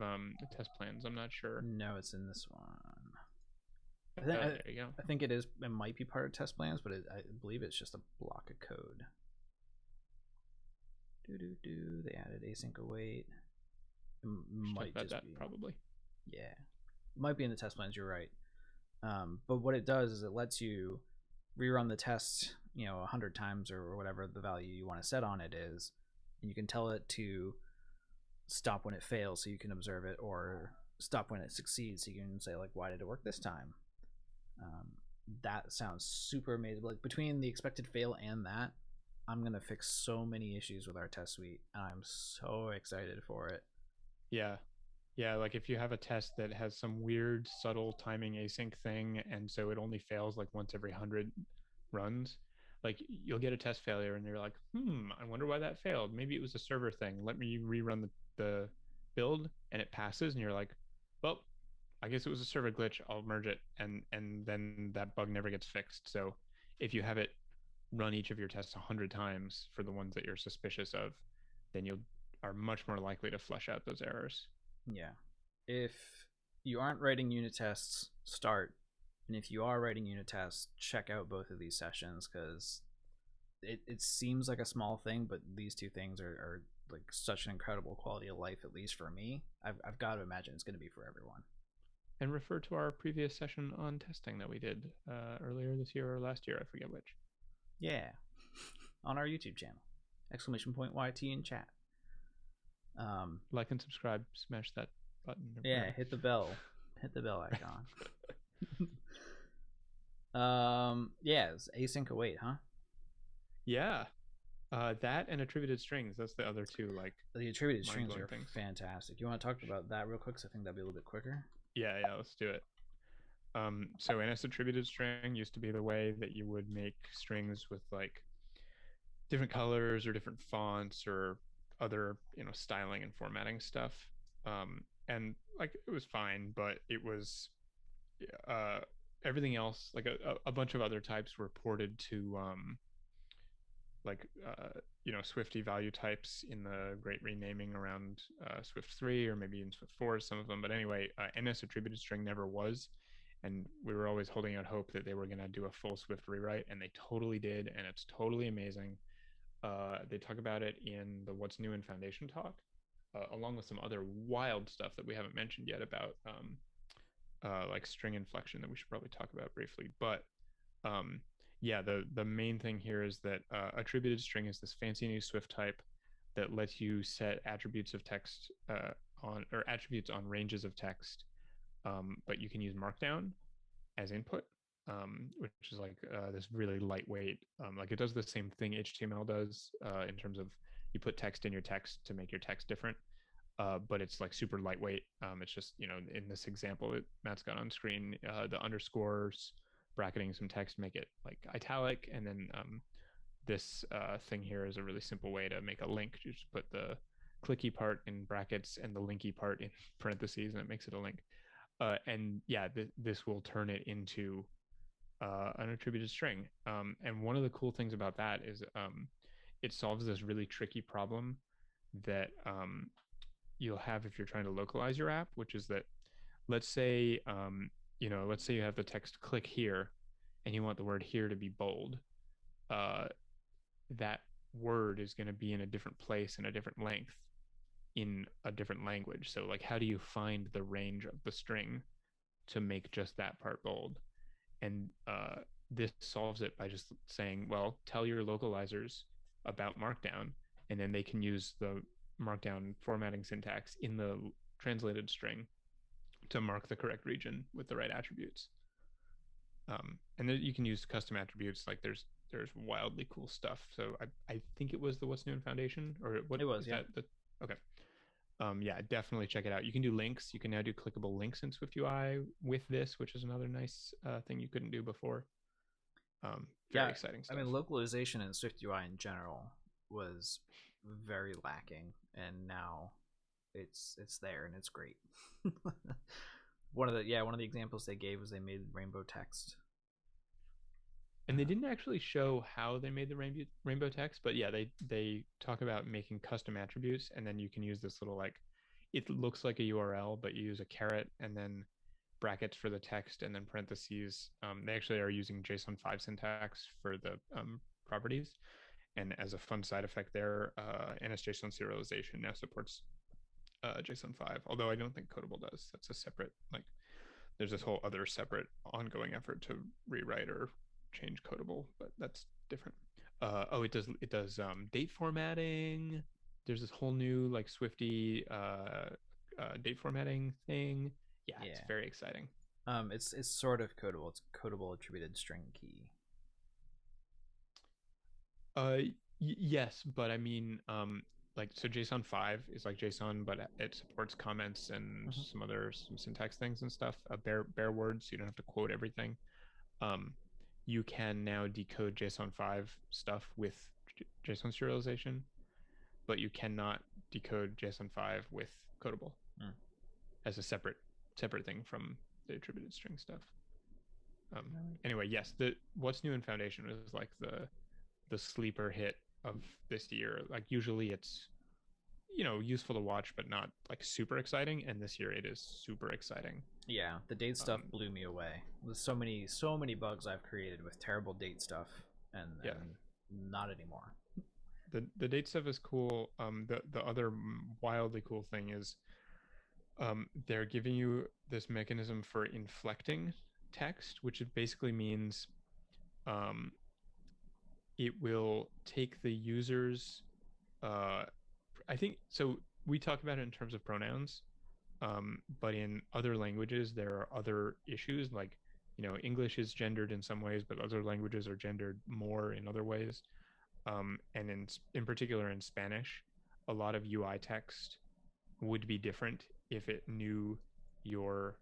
test plans. I'm not sure. No, it's in this one. There you go. I think it is. It might be part of test plans, but I believe it's just a block of code. They added async await. It might just that be probably. Yeah, it might be in the test plans. You're right. But what it does is it lets you rerun the test, 100 times or whatever the value you want to set on it is, and you can tell it to stop when it fails so you can observe it, or stop when it succeeds so you can say, like, why did it work this time? That sounds super amazing. Like, between the expected fail and that, I'm gonna fix so many issues with our test suite, and I'm so excited for it. Yeah, like if you have a test that has some weird subtle timing async thing, and so it only fails like once every 100 runs, like you'll get a test failure and you're like, I wonder why that failed. Maybe it was a server thing. Let me rerun the build, and it passes, and you're like, well, I guess it was a server glitch. I'll merge it, and then that bug never gets fixed. So if you have it run each of your tests 100 times for the ones that you're suspicious of, then you are much more likely to flush out those errors. Yeah. If you aren't writing unit tests, start. And if you are writing unit tests, check out both of these sessions, because it seems like a small thing, but these two things are like such an incredible quality of life, at least for me. I've got to imagine it's going to be for everyone. And refer to our previous session on testing that we did earlier this year or last year, I forget which. Yeah, on our YouTube channel, !YT in chat. Like and subscribe, smash that button. Yeah, hit the bell icon. Yeah, it's async await, huh? Yeah, that and attributed strings. That's the other two. Like the attributed strings are things. Fantastic. You want to talk about that real quick? So I think that'd be a little bit quicker. Yeah, let's do it. So NS attributed string used to be the way that you would make strings with like different colors or different fonts or other styling and formatting stuff, and like it was fine, but it was everything else, like a bunch of other types were ported to Swifty value types in the great renaming around Swift 3 or maybe in Swift 4, some of them. But anyway, NS attributed string never was. And we were always holding out hope that they were going to do a full Swift rewrite, and they totally did. And it's totally amazing. They talk about it in the What's New in Foundation talk, along with some other wild stuff that we haven't mentioned yet about like string inflection that we should probably talk about briefly. But yeah, the main thing here is that attributed string is this fancy new Swift type that lets you set attributes of text on or attributes on ranges of text, but you can use Markdown as input, which is like this really lightweight. Like it does the same thing HTML does in terms of you put text in your text to make your text different, but it's like super lightweight. It's just in this example that Matt's got on screen, the underscores bracketing some text make it like italic, and then this thing here is a really simple way to make a link. You just put the clicky part in brackets and the linky part in parentheses, and it makes it a link. And yeah, this will turn it into an attributed string. And one of the cool things about that is it solves this really tricky problem that you'll have if you're trying to localize your app, which is that let's say let's say you have the text click here, and you want the word here to be bold. Uh, that word is going to be in a different place and a different length in a different language. So like, how do you find the range of the string to make just that part bold? And this solves it by just saying, well, tell your localizers about Markdown, and then they can use the Markdown formatting syntax in the translated string to mark the correct region with the right attributes. And then you can use custom attributes. Like there's wildly cool stuff. So I think it was the What's New in Foundation, or what It was, is yeah. that? Okay. Yeah, definitely check it out. You can do links. You can now do clickable links in SwiftUI with this, which is another nice thing you couldn't do before. Very exciting I stuff. mean, localization in SwiftUI in general was very lacking, and now it's there and it's great. one of the examples they gave was they made rainbow text. And they didn't actually show how they made the rainbow text, but yeah, they talk about making custom attributes, and then you can use this little like, it looks like a URL, but you use a caret and then brackets for the text and then parentheses. They actually are using JSON5 syntax for the properties. And as a fun side effect there, NSJSON serialization now supports JSON5, although I don't think Codable does. That's a separate, like, there's this whole other separate ongoing effort to rewrite or change Codable, but that's different. It does date formatting. There's this whole new like Swifty date formatting thing. Yeah, it's very exciting. It's sort of codable. It's codable attributed string key. Yes, but I mean, like, so JSON 5 is like JSON, but it supports comments and some syntax things and stuff. Bare words, so you don't have to quote everything. You can now decode JSON 5 stuff with JSON serialization, but you cannot decode JSON 5 with Codable as a separate thing from the attributed string stuff. Anyway, yes, the What's New in Foundation is like the sleeper hit of this year. Like usually it's useful to watch, but not like super exciting. And this year it is super exciting. Yeah, the date stuff blew me away. There's so many bugs I've created with terrible date stuff, and not anymore. The date stuff is cool. The other wildly cool thing is they're giving you this mechanism for inflecting text, which basically means it will take the user's I think so. We talk about it in terms of pronouns, but in other languages there are other issues. Like English is gendered in some ways, but other languages are gendered more in other ways. And in particular in Spanish, a lot of UI text would be different if it knew your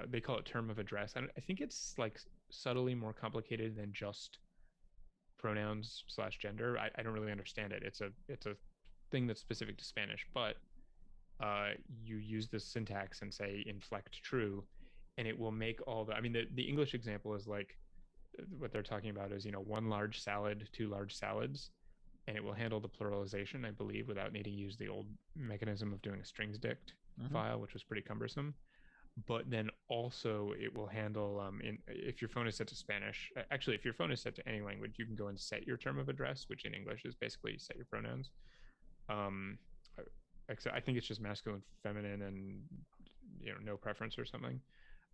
they call it term of address. I think it's like subtly more complicated than just pronouns / gender. I don't really understand it. It's a thing that's specific to Spanish, but you use this syntax and say inflect true, and it will make all the. I mean, the English example is like what they're talking about is one large salad, two large salads, and it will handle the pluralization, I believe, without needing to use the old mechanism of doing a strings dict file, which was pretty cumbersome. But then also it will handle if your phone is set to Spanish. Actually, if your phone is set to any language, you can go and set your term of address, which in English is basically set your pronouns. I think it's just masculine, feminine, and no preference or something.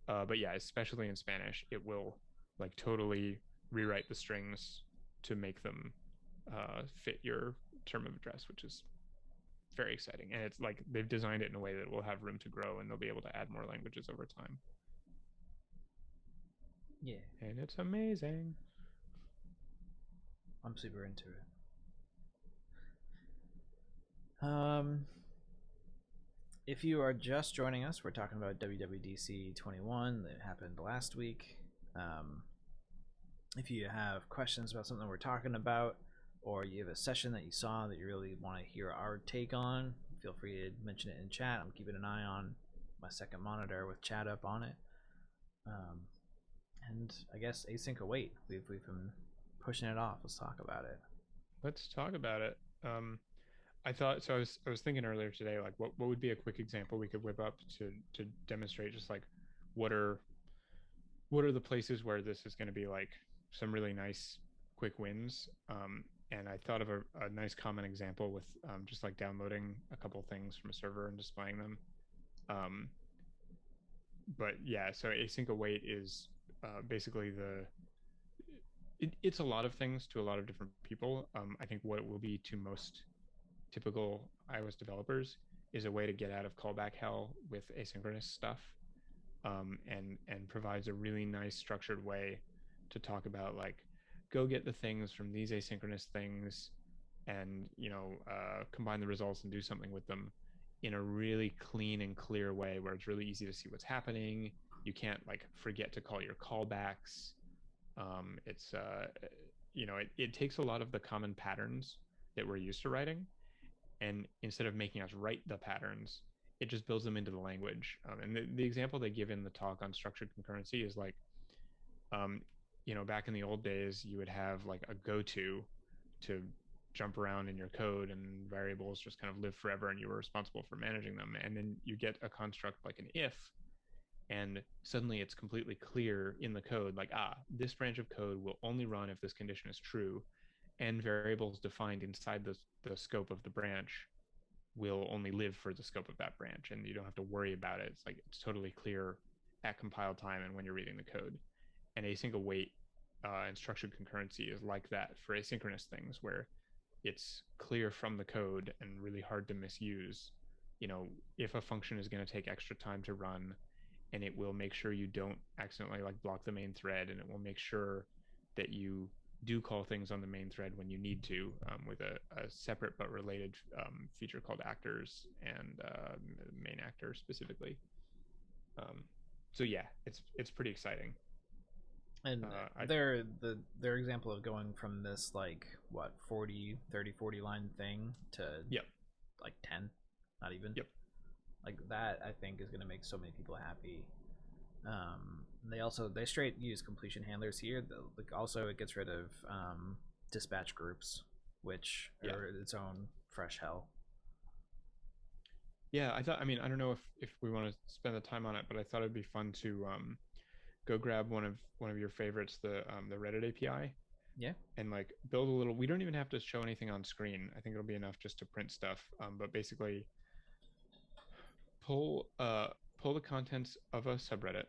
But yeah, especially in Spanish, it will like totally rewrite the strings to make them fit your term of address, which is very exciting. And it's like they've designed it in a way that will have room to grow, and they'll be able to add more languages over time. Yeah. And it's amazing. I'm super into it. If you are just joining us, we're talking about WWDC 21 that happened last week. If you have questions about something we're talking about, or you have a session that you saw that you really want to hear our take on, feel free to mention it in chat. I'm keeping an eye on my second monitor with chat up on it. And I guess async await. We've been pushing it off. Let's talk about it. Let's talk about it. I thought so. I was thinking earlier today, like what would be a quick example we could whip up to demonstrate just like what are the places where this is going to be like some really nice quick wins. And I thought of a nice common example with just like downloading a couple things from a server and displaying them. But yeah, so async await is basically it's a lot of things to a lot of different people. I think what it will be to most typical iOS developers is a way to get out of callback hell with asynchronous stuff, and provides a really nice structured way to talk about like go get the things from these asynchronous things, and combine the results and do something with them in a really clean and clear way where it's really easy to see what's happening. You can't like forget to call your callbacks. It takes a lot of the common patterns that we're used to writing, and instead of making us write the patterns, it just builds them into the language. And the example they give in the talk on structured concurrency is like, back in the old days, you would have like a go-to to jump around in your code, and variables just kind of live forever, and you were responsible for managing them. And then you get a construct like an if, and suddenly it's completely clear in the code, like, this branch of code will only run if this condition is true, and variables defined inside the scope of the branch will only live for the scope of that branch, and you don't have to worry about it. It's like it's totally clear at compile time and when you're reading the code. And async await and structured concurrency is like that for asynchronous things, where it's clear from the code and really hard to misuse. If a function is going to take extra time to run, and it will make sure you don't accidentally like block the main thread, and it will make sure that you do call things on the main thread when you need to, with a separate but related feature called actors, and main actor specifically. So yeah, it's pretty exciting. And their example of going from this like what 40 line thing to like 10, not even. Yep. Like that, I think is going to make so many people happy. They straight use completion handlers here. Like also it gets rid of dispatch groups, which are its own fresh hell. Yeah, I don't know if we want to spend the time on it, but I thought it'd be fun to go grab one of your favorites, the Reddit API. Yeah. And like build a little. We don't even have to show anything on screen. I think it'll be enough just to print stuff. But basically, pull the contents of a subreddit.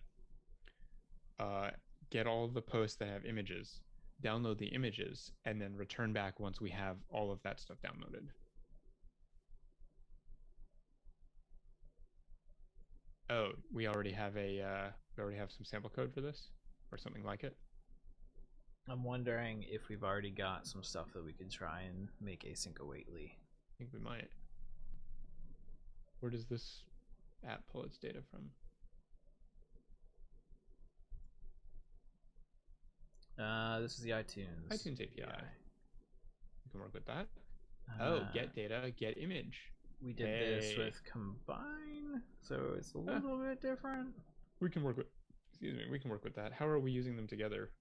Get all of the posts that have images, download the images, and then return back once we have all of that stuff downloaded. Oh, we already have some sample code for this, or something like it. I'm wondering if we've already got some stuff that we can try and make async awaitly. I think we might. Where does this app pull its data from? This is the iTunes API. You can work with that. Get data, get image. We did this with combine, so it's a little bit different. We can work with that. How are we using them together?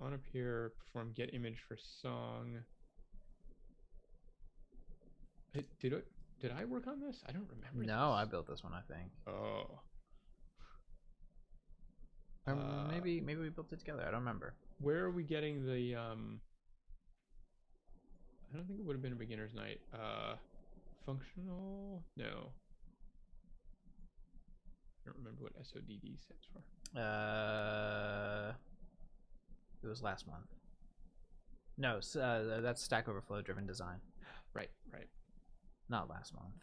On up here, perform get image for song. Did I work on this? I don't remember. No, I built this one, I think. Oh. Maybe we built it together. I don't remember. Where are we getting the I don't think it would have been a beginner's night. Functional? No. I don't remember remember what SODD stands for. It was last month. No, that's Stack Overflow driven design. Right. Not last month.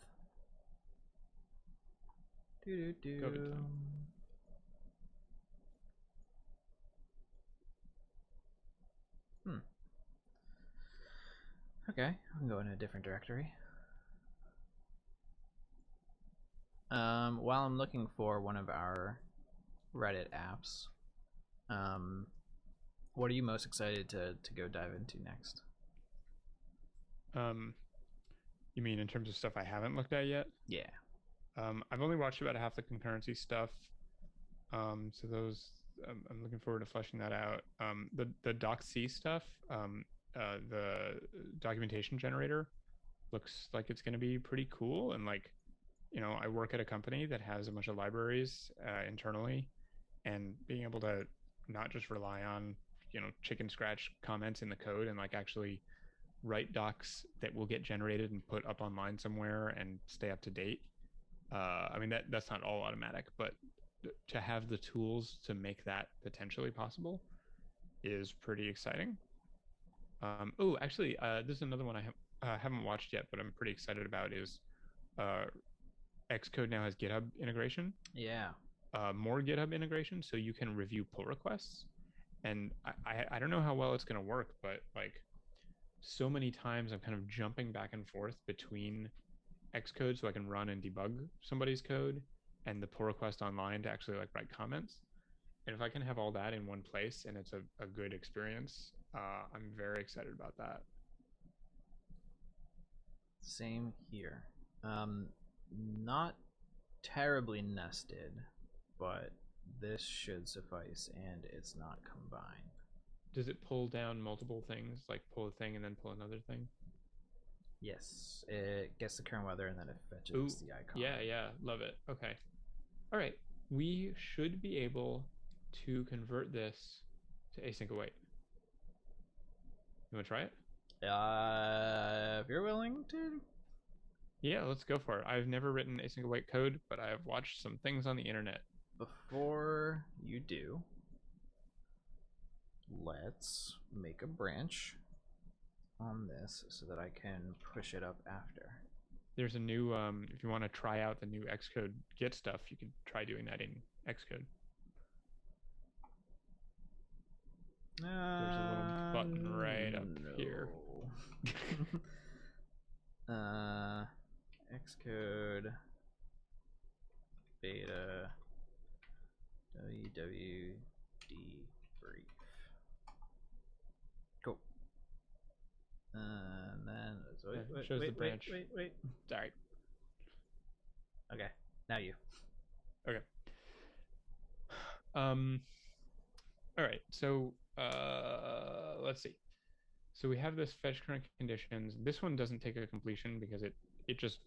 COVID time. Okay, I can go in a different directory. While I'm looking for one of our Reddit apps, what are you most excited to go dive into next? You mean in terms of stuff I haven't looked at yet? Yeah. I've only watched about half the concurrency stuff. So those I'm looking forward to fleshing that out. The doc.c stuff, the documentation generator looks like it's going to be pretty cool. And like, I work at a company that has a bunch of libraries internally, and being able to not just rely on, chicken scratch comments in the code and like actually write docs that will get generated and put up online somewhere and stay up to date. I mean, that's not all automatic, but to have the tools to make that potentially possible is pretty exciting. Actually, this is another one I haven't watched yet, but I'm pretty excited about is Xcode now has GitHub integration. Yeah. More GitHub integration, so you can review pull requests. And I don't know how well it's going to work, but like so many times I'm kind of jumping back and forth between Xcode so I can run and debug somebody's code and the pull request online to actually like write comments. And if I can have all that in one place and it's a good experience, I'm very excited about that. Same here. Not terribly nested, but this should suffice, and it's not combined. Does it pull down multiple things, like pull a thing and then pull another thing? Yes, it gets the current weather and then it fetches the icon. Yeah, love it. Okay. All right, we should be able to convert this to async await. You want to try it? If you're willing to. Yeah, let's go for it. I've never written async await code, but I have watched some things on the internet. Before you do, let's make a branch on this so that I can push it up after. There's a new, if you want to try out the new Xcode Git stuff, you can try doing that in Xcode. There's a little button right up here. Xcode beta WWD-Brief. Cool. And then shows the branch. Wait. Sorry. Okay, now you. Okay. All right. So let's see. So we have this fetch current conditions. This one doesn't take a completion because it just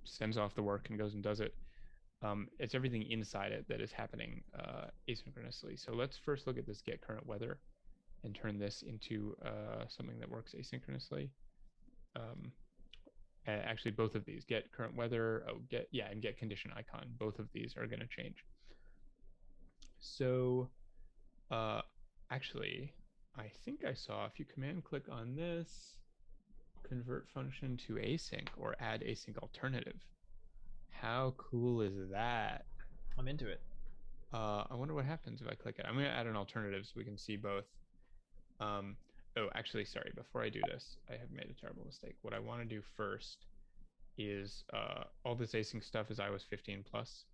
sends off the work and goes and does it. It's everything inside it that is happening asynchronously. So let's first look at this get current weather and turn this into something that works asynchronously. Actually, both of these, get current weather, and get condition icon. Both of these are going to change. So actually, I think I saw if you command click on this, convert function to async or add async alternative. How cool is that? I'm into it. I wonder what happens if I click it. I'm going to add an alternative so we can see both. Actually, sorry, before I do this, I have made a terrible mistake. What I want to do first is all this async stuff is iOS 15 plus.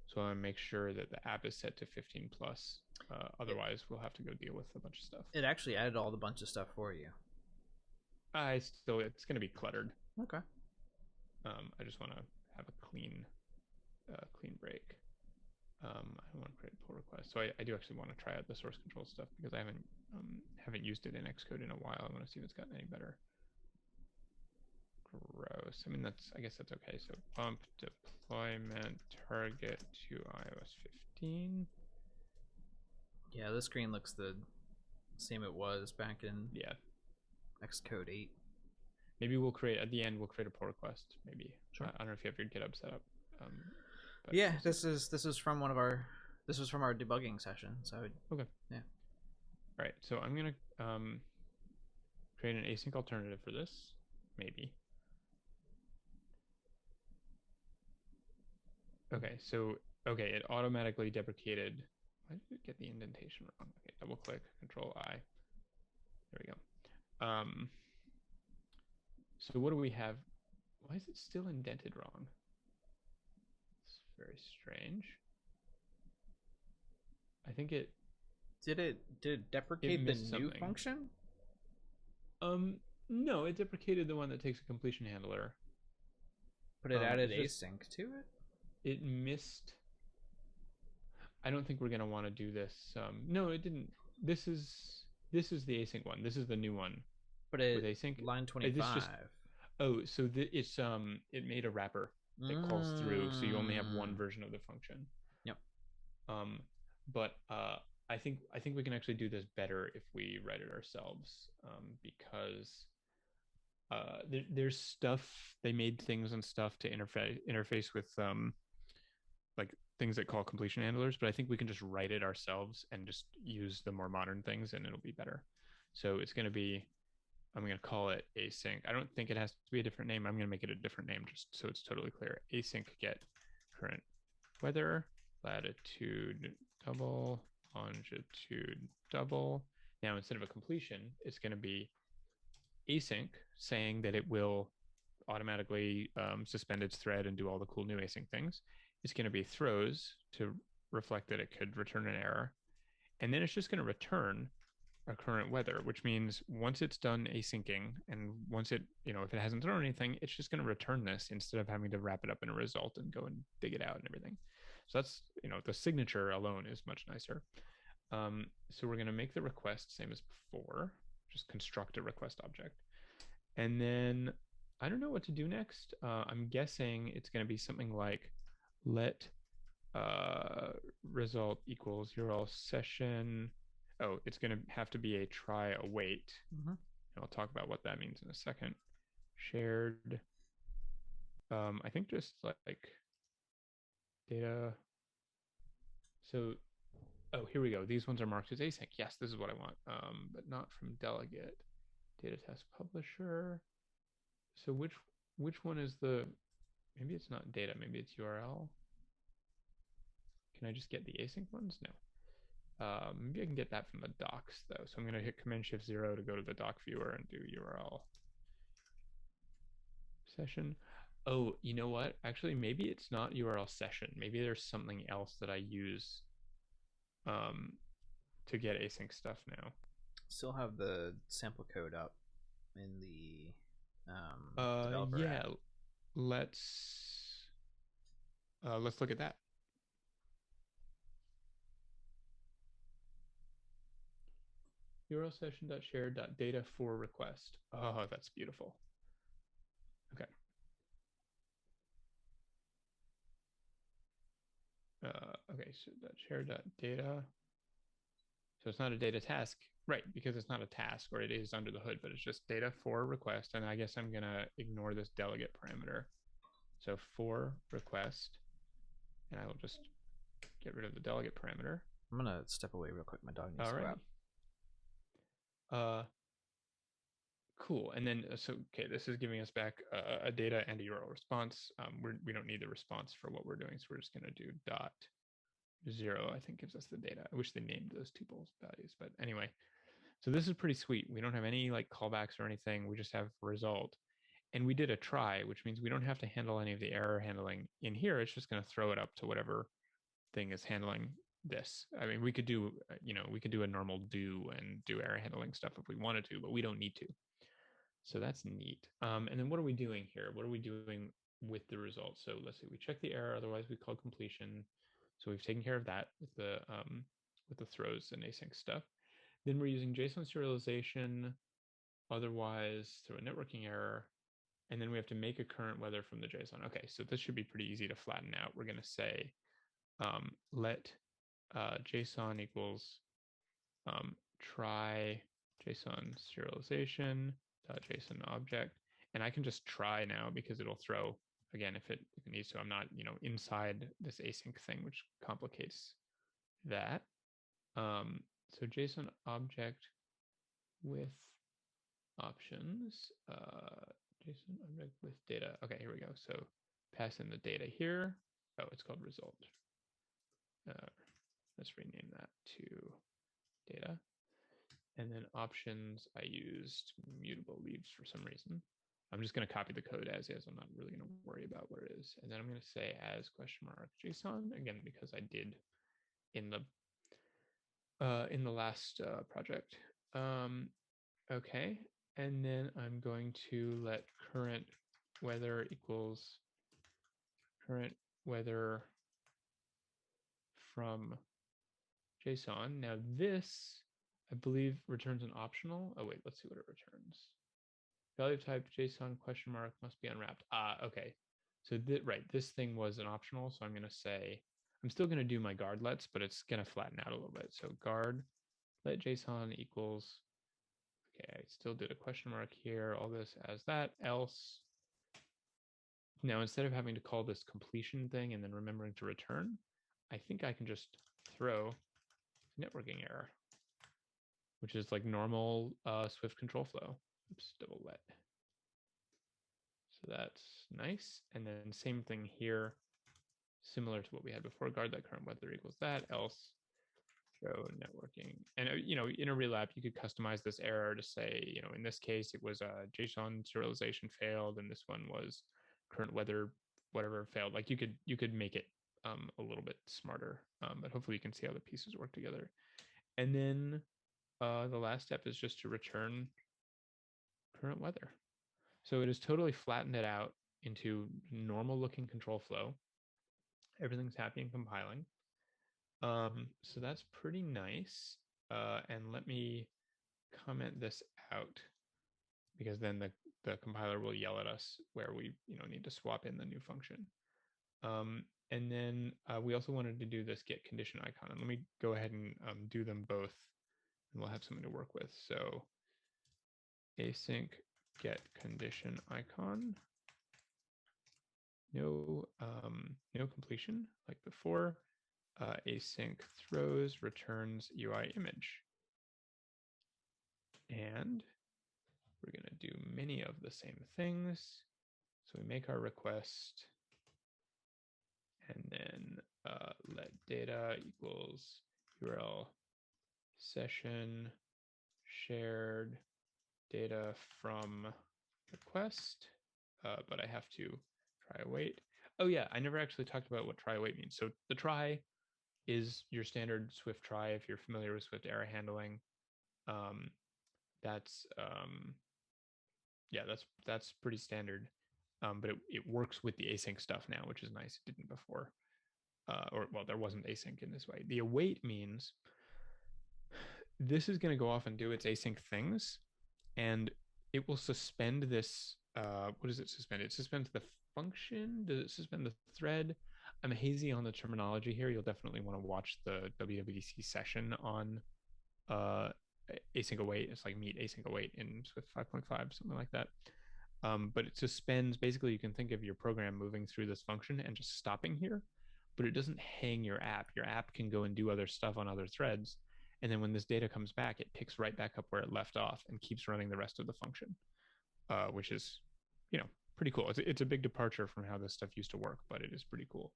So I want to make sure that the app is set to 15 plus. Otherwise, we'll have to go deal with a bunch of stuff. It actually added all the bunch of stuff for you. It's going to be cluttered. Okay. I just want to have a clean break. I don't want to create a pull request. So I do actually want to try out the source control stuff because I haven't used it in Xcode in a while. I want to see if it's gotten any better. Gross. I mean, I guess that's okay. So bump deployment target to iOS 15. Yeah, the screen looks the same it was back in Xcode 8. Maybe we'll create, at the end, we'll create a pull request, maybe. Sure. I don't know if you have your GitHub set up. But Yeah, this is from one of our this was from our debugging session. So okay. Yeah. All right. So I'm gonna create an async alternative for this, maybe. Okay. So okay, it automatically deprecated. Why did it get the indentation wrong? Okay, double click, Control I. There we go. So what do we have? Why is it still indented wrong? It's very strange. I think it did it deprecate the new something. function? No, it deprecated the one that takes a completion handler. But it added async to it? It missed. I don't think we're gonna want to do this. No, it didn't. This is the async one. This is the new one. But it with async line 25. So it's it made a wrapper that calls through, so you only have one version of the function. Yep. But I think we can actually do this better if we write it ourselves, because there's stuff, they made things and stuff to interface with like things that call completion handlers, but I think we can just write it ourselves and just use the more modern things and it'll be better. So it's going to be, I'm going to call it async. I don't think it has to be a different name. I'm going to make it a different name just so it's totally clear. Async get current weather, latitude double, longitude double. Now instead of a completion, it's going to be async, saying that it will automatically suspend its thread and do all the cool new async things. It's going to be throws to reflect that it could return an error. And then it's just going to return a current weather, which means once it's done asyncing and once it, if it hasn't thrown anything, it's just going to return this instead of having to wrap it up in a result and go and dig it out and everything. So that's, the signature alone is much nicer. So we're going to make the request same as before, just construct a request object. And then I don't know what to do next. I'm guessing it's going to be something like let result equals URL session. Oh, it's going to have to be a try await. Mm-hmm. And I'll talk about what that means in a second. Shared. I think just like data. So, oh, here we go. These ones are marked as async. Yes, this is what I want. But not from delegate. Data test publisher. So which one is the? Maybe it's not data. Maybe it's URL. Can I just get the async ones? No. Maybe I can get that from the docs though. So I'm going to hit Command-Shift-0 to go to the doc viewer and do URL session. Oh, you know what? Actually, maybe it's not URL session. Maybe there's something else that I use to get async stuff now. Still have the sample code up in the developer yeah. app. Let's look at that. URL session.share.data for request. Oh, that's beautiful. Okay. Okay, so .share.data. So it's not a data task, right? Because it's not a task, or it is under the hood, but it's just data for request. And I guess I'm gonna ignore this delegate parameter. So for request, and I will just get rid of the delegate parameter. I'm gonna step away real quick. My dog needs to go out. Cool. And then okay, this is giving us back a data and a URL response. We don't need the response for what we're doing, so we're just going to do .0. I think gives us the data. I wish they named those tuples values, but anyway. So this is pretty sweet. We don't have any like callbacks or anything. We just have result, and we did a try, which means we don't have to handle any of the error handling in here. It's just going to throw it up to whatever thing is handling this. I mean, we could do we could do a normal do and do error handling stuff if we wanted to, but we don't need to. So that's neat. And then what are we doing here? What are we doing with the result? So let's see, we check the error, otherwise we call completion. So we've taken care of that with the throws and async stuff. Then we're using JSON serialization, otherwise through a networking error. And then we have to make a current weather from the JSON. Okay, so this should be pretty easy to flatten out. We're going to say let JSON equals try JSON serialization .json object, and I can just try now because it'll throw again, if it needs to. I'm not, inside this async thing, which complicates that. So JSON object with options, JSON object with data. Okay, here we go. So pass in the data here. Oh, it's called result. Let's rename that to data. And then options, I used mutable leaves for some reason. I'm just going to copy the code as is. I'm not really going to worry about what it is. And then I'm going to say as question mark JSON again, because I did in the last project. Okay. And then I'm going to let current weather equals current weather from JSON. Now this, I believe, returns an optional. Oh wait, let's see what it returns. Value type JSON question mark must be unwrapped. Okay. So this thing was an optional. So I'm going to say, I'm still going to do my guard lets, but it's going to flatten out a little bit. So guard let JSON equals, okay, I still did a question mark here, all this as that, else. Now, instead of having to call this completion thing and then remembering to return, I think I can just throw networking error, which is like normal Swift control flow. Oops, double let. So that's nice. And then same thing here, similar to what we had before, guard that current weather equals that, else throw networking. And, in a real app, you could customize this error to say, in this case, it was a JSON serialization failed, and this one was current weather, whatever failed. Like you could make it a little bit smarter, but hopefully you can see how the pieces work together. And then the last step is just to return current weather. So it has totally flattened it out into normal looking control flow. Everything's happy and compiling. So that's pretty nice. And let me comment this out, because then the compiler will yell at us where we need to swap in the new function. And then we also wanted to do this get condition icon. And let me go ahead and do them both, and we'll have something to work with. So async get condition icon, no completion like before. Async throws returns UI image. And we're going to do many of the same things. So we make our request, and then let data equals URL session shared data from request, but I have to try await. Oh yeah, I never actually talked about what try await means. So the try is your standard Swift try if you're familiar with Swift error handling. That's pretty standard. But it works with the async stuff now, which is nice. It didn't before. There wasn't async in this way. The await means this is going to go off and do its async things, and it will suspend this. What does it suspend? It suspends the function. Does it suspend the thread? I'm hazy on the terminology here. You'll definitely want to watch the WWDC session on async await. It's like meet async await in Swift 5.5, something like that. But it suspends, basically you can think of your program moving through this function and just stopping here, but it doesn't hang your app. Your app can go and do other stuff on other threads. And then when this data comes back, it picks right back up where it left off and keeps running the rest of the function, which is, pretty cool. It's a big departure from how this stuff used to work, but it is pretty cool.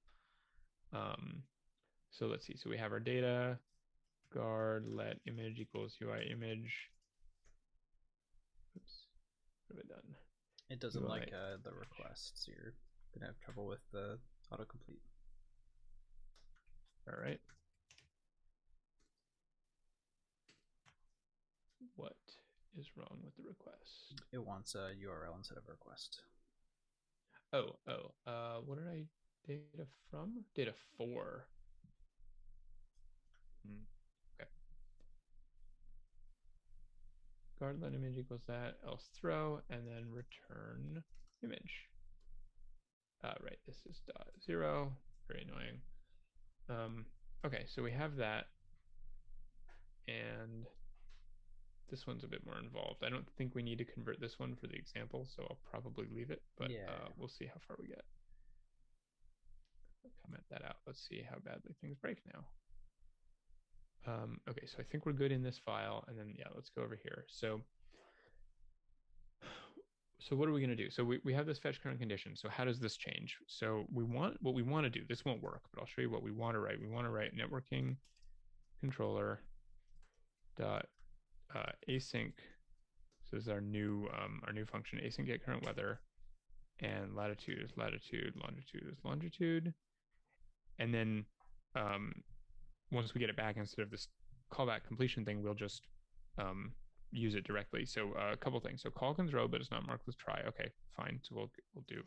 So let's see. So we have our data, guard, let image equals UI image. Oops, what have I done? It doesn't like the requests. You're gonna have trouble with the autocomplete. All right. What is wrong with the request? It wants a URL instead of a request. What did I data from? Data 4. Okay. Guard let image equals that, else throw, and then return image. Right, this is .0. Very annoying. Okay, so we have that, and this one's a bit more involved. I don't think we need to convert this one for the example, so I'll probably leave it, but yeah. We'll see how far we get. comment that out. Let's see how badly things break now. Okay, so I think we're good in this file, and then yeah, let's go over here. So what are we going to do? So we have this fetch current condition. So how does this change? So what we want to do, this won't work, but I'll show you what we want to write. We want to write networking controller dot async. So this is our new function, async get current weather, and latitude is latitude, longitude is longitude. And then once we get it back, instead of this callback completion thing, we'll just use it directly. So a couple things. So call can throw, but it's not marked with try. Okay, fine. So we'll do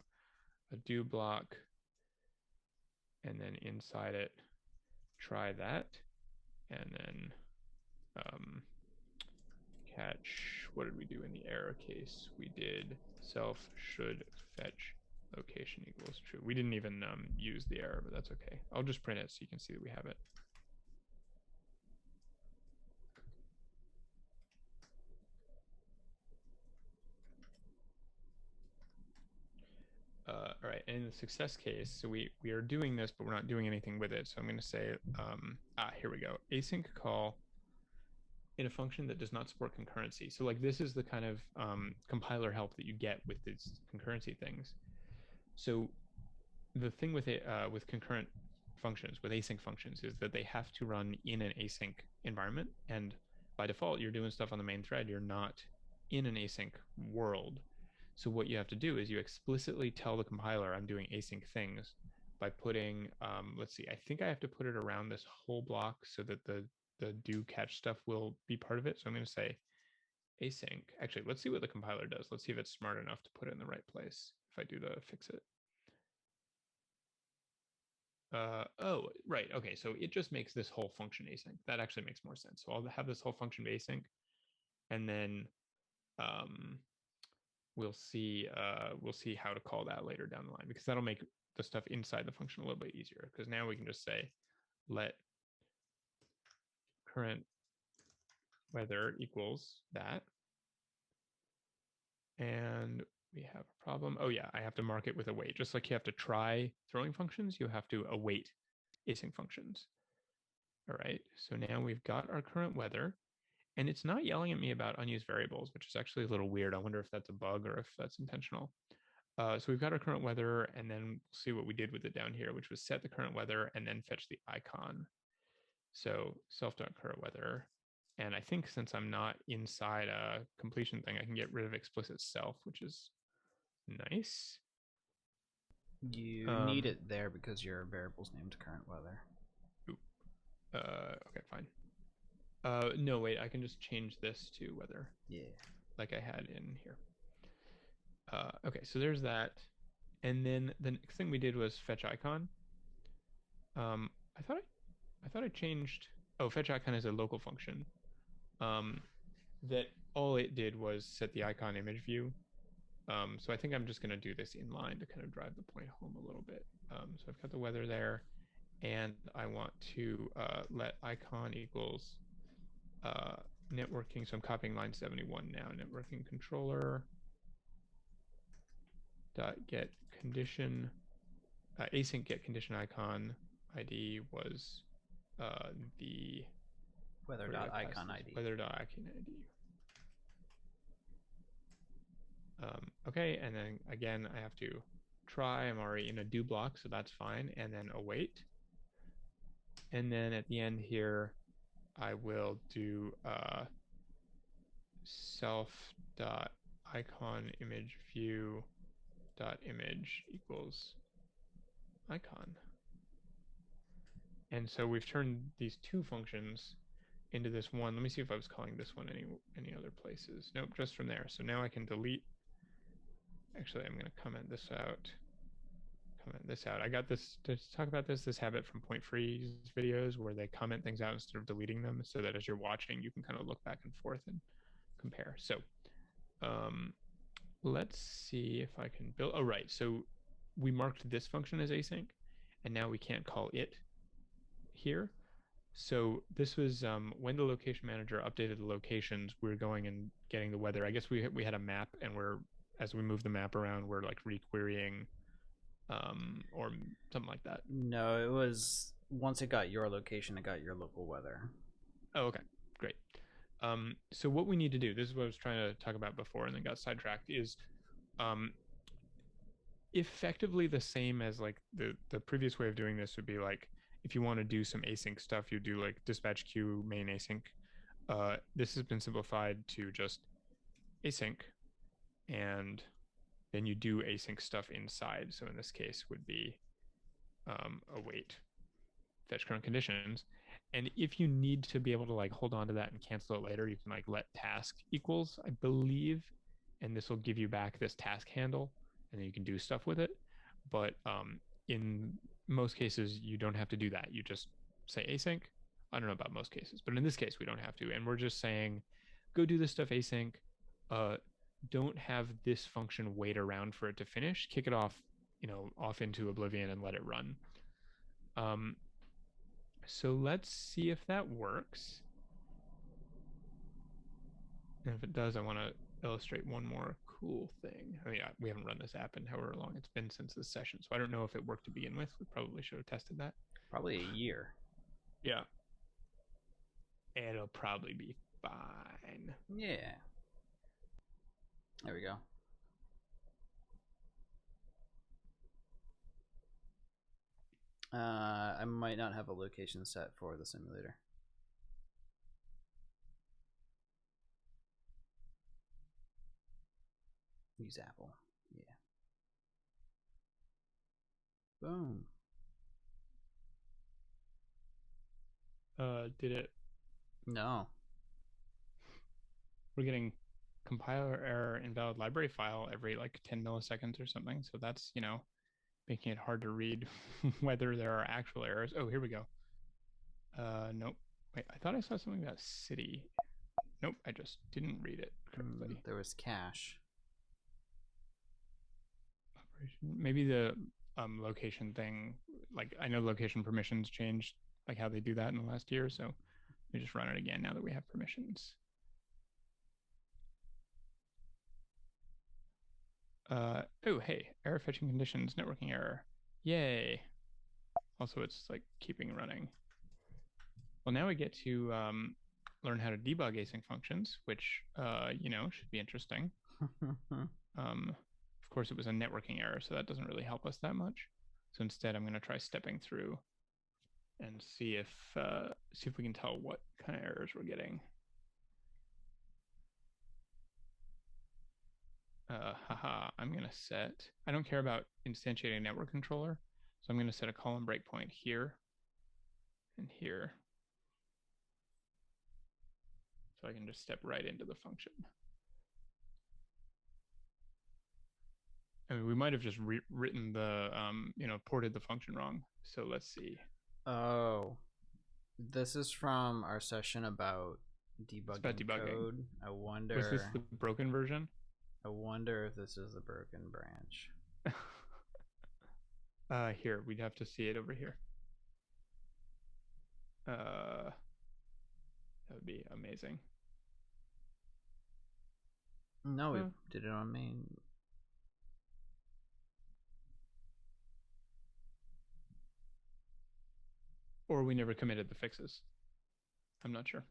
a do block, and then inside it, try that, and then catch. What did we do in the error case? We did self should fetch location equals true. We didn't even use the error, but that's okay. I'll just print it so you can see that we have it. All right, and in the success case, so we are doing this, but we're not doing anything with it. So I'm going to say, here we go. Async call in a function that does not support concurrency. So like this is the kind of compiler help that you get with these concurrency things. So the thing with it, with concurrent functions, with async functions, is that they have to run in an async environment. And by default, you're doing stuff on the main thread. You're not in an async world. So what you have to do is you explicitly tell the compiler I'm doing async things by putting, let's see, I think I have to put it around this whole block so that the do catch stuff will be part of it. So I'm going to say async. Actually, let's see what the compiler does. Let's see if it's smart enough to put it in the right place if I do the fix it. Oh, right. Okay, so it just makes this whole function async. That actually makes more sense. So I'll have this whole function async, and then we'll see how to call that later down the line, because that'll make the stuff inside the function a little bit easier. Because now we can just say let current weather equals that, and we have a problem. Oh yeah, I have to mark it with await. Just like you have to try throwing functions, you have to await async functions. All right, so now we've got our current weather, and it's not yelling at me about unused variables, which is actually a little weird. I wonder if that's a bug or if that's intentional. So we've got our current weather, and then we'll see what we did with it down here, which was set the current weather and then fetch the icon. So self.current weather. And I think since I'm not inside a completion thing, I can get rid of explicit self, which is nice. You need it there because your variable's named current weather. Okay, fine. No, wait, I can just change this to weather. Yeah. Like I had in here. Okay, so there's that. And then the next thing we did was fetch icon. I thought I changed. Oh, fetch icon is a local function. That all it did was set the icon image view. So I think I'm just going to do this in line to kind of drive the point home a little bit. So I've got the weather there, and I want to let icon equals networking. So I'm copying line 71 now. Networking controller dot get condition async get condition icon ID was the weather.icon ID. Weather.icon ID. Okay, and then again, I have to try. I'm already in a do block, so that's fine. And then await. And then at the end here, I will do self.icon image view dot image equals icon. And so we've turned these two functions into this one. Let me see if I was calling this one any other places. Nope, just from there. So now I can delete. Actually, I'm going to comment this out. I got this to talk about this habit from Point Free's videos where they comment things out instead of deleting them, so that as you're watching, you can kind of look back and forth and compare. So let's see if I can build. Oh, right. So we marked this function as async, and now we can't call it here. So this was when the location manager updated the locations, we were going and getting the weather. I guess we had a map, and as we move the map around, we're like requerying or something like that. No, it was once it got your location, it got your local weather. Oh, okay, great. So what we need to do, this is what I was trying to talk about before and then got sidetracked, is um, effectively the same as like the previous way of doing this would be like if you want to do some async stuff, you do like dispatch queue main async. This has been simplified to just async, and then you do async stuff inside. So in this case would be await fetch current conditions. And if you need to be able to like hold on to that and cancel it later, you can like let task equals, I believe, and this will give you back this task handle, and then you can do stuff with it. But in most cases, you don't have to do that. You just say async. I don't know about most cases, but in this case, we don't have to. And we're just saying, go do this stuff async. Don't have this function wait around for it to finish. Kick it off, off into oblivion and let it run. So let's see if that works. And if it does, I want to illustrate one more cool thing. I mean, we haven't run this app in however long it's been since this session, so I don't know if it worked to begin with. We probably should have tested that. Probably a year. Yeah. It'll probably be fine. Yeah. There we go. I might not have a location set for the simulator. Use Apple. Yeah. Boom. Did it? No. We're getting compiler error invalid library file every like 10 milliseconds or something. So that's, making it hard to read whether there are actual errors. Oh, here we go. Nope. Wait, I thought I saw something about city. Nope, I just didn't read it correctly. There was cache. Operation. Maybe the location thing, like I know location permissions changed, like how they do that in the last year. So we just run it again now that we have permissions. Oh, hey, error fetching conditions, networking error. Yay. Also, it's like keeping running. Well, now we get to learn how to debug async functions, which, should be interesting. Of course, it was a networking error, so that doesn't really help us that much. So instead, I'm going to try stepping through and see if we can tell what kind of errors we're getting. I'm going to set, I don't care about instantiating network controller, so I'm going to set a column breakpoint here and here. So I can just step right into the function. I mean, we might have just written the, ported the function wrong. So let's see. Oh, this is from our session about debugging code. I wonder. Was this the broken version? I wonder if this is the broken branch. Here, we'd have to see it over here. That would be amazing. No, we did it on main. Or we never committed the fixes. I'm not sure.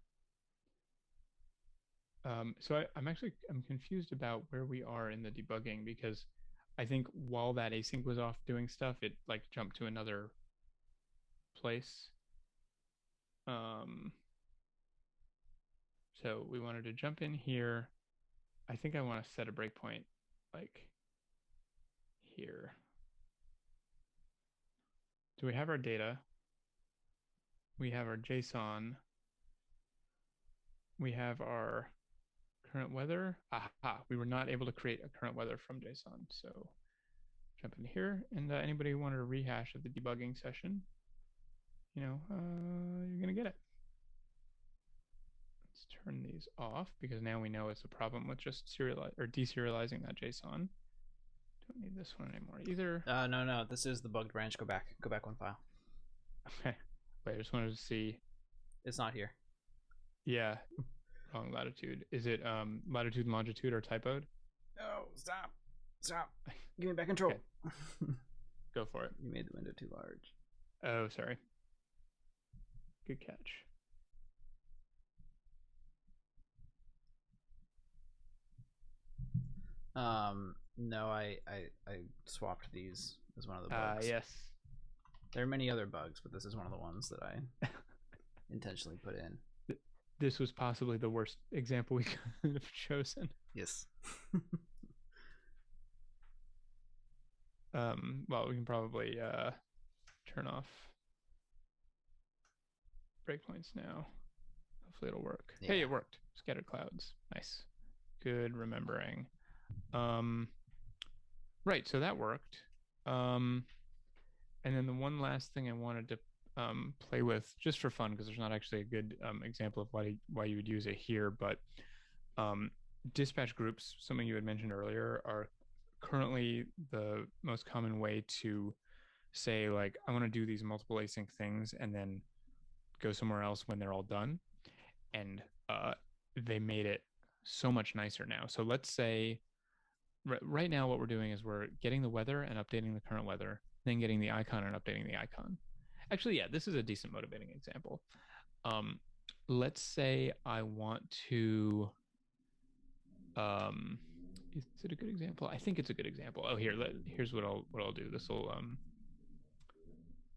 So I'm confused about where we are in the debugging, because I think while that async was off doing stuff, it like jumped to another place. So we wanted to jump in here. I think I want to set a breakpoint like here. So we have our data. We have our JSON. We have our current weather. Aha, we were not able to create a current weather from JSON. So jump in here, and anybody who wanted a rehash of the debugging session, you're gonna get it. Let's turn these off, because now we know it's a problem with just deserializing that JSON. Don't need this one anymore either. No, this is the bugged branch. Go back one file. Okay. Wait, I just wanted to see. It's not here. Yeah. Wrong latitude. Is it latitude and longitude are typoed? No, stop. Give me back control. Okay. Go for it. You made the window too large. Oh, sorry. Good catch. No, I swapped these as one of the bugs. Yes. There are many other bugs, but this is one of the ones that I intentionally put in. This was possibly the worst example we could have chosen. Yes. Well, we can probably turn off breakpoints now. Hopefully it'll work. Yeah. Hey, it worked. Scattered clouds. Nice. Good remembering. Right, so that worked. And then the one last thing I wanted to play with, just for fun, because there's not actually a good example of why you would use it here, but dispatch groups, something you had mentioned earlier, are currently the most common way to say, like, I want to do these multiple async things and then go somewhere else when they're all done. And they made it so much nicer now. So let's say right now what we're doing is we're getting the weather and updating the current weather, then getting the icon and updating the icon. Actually, yeah, this is a decent motivating example. Let's say I want to is it a good example? I think it's a good example. Oh, here's what I'll do.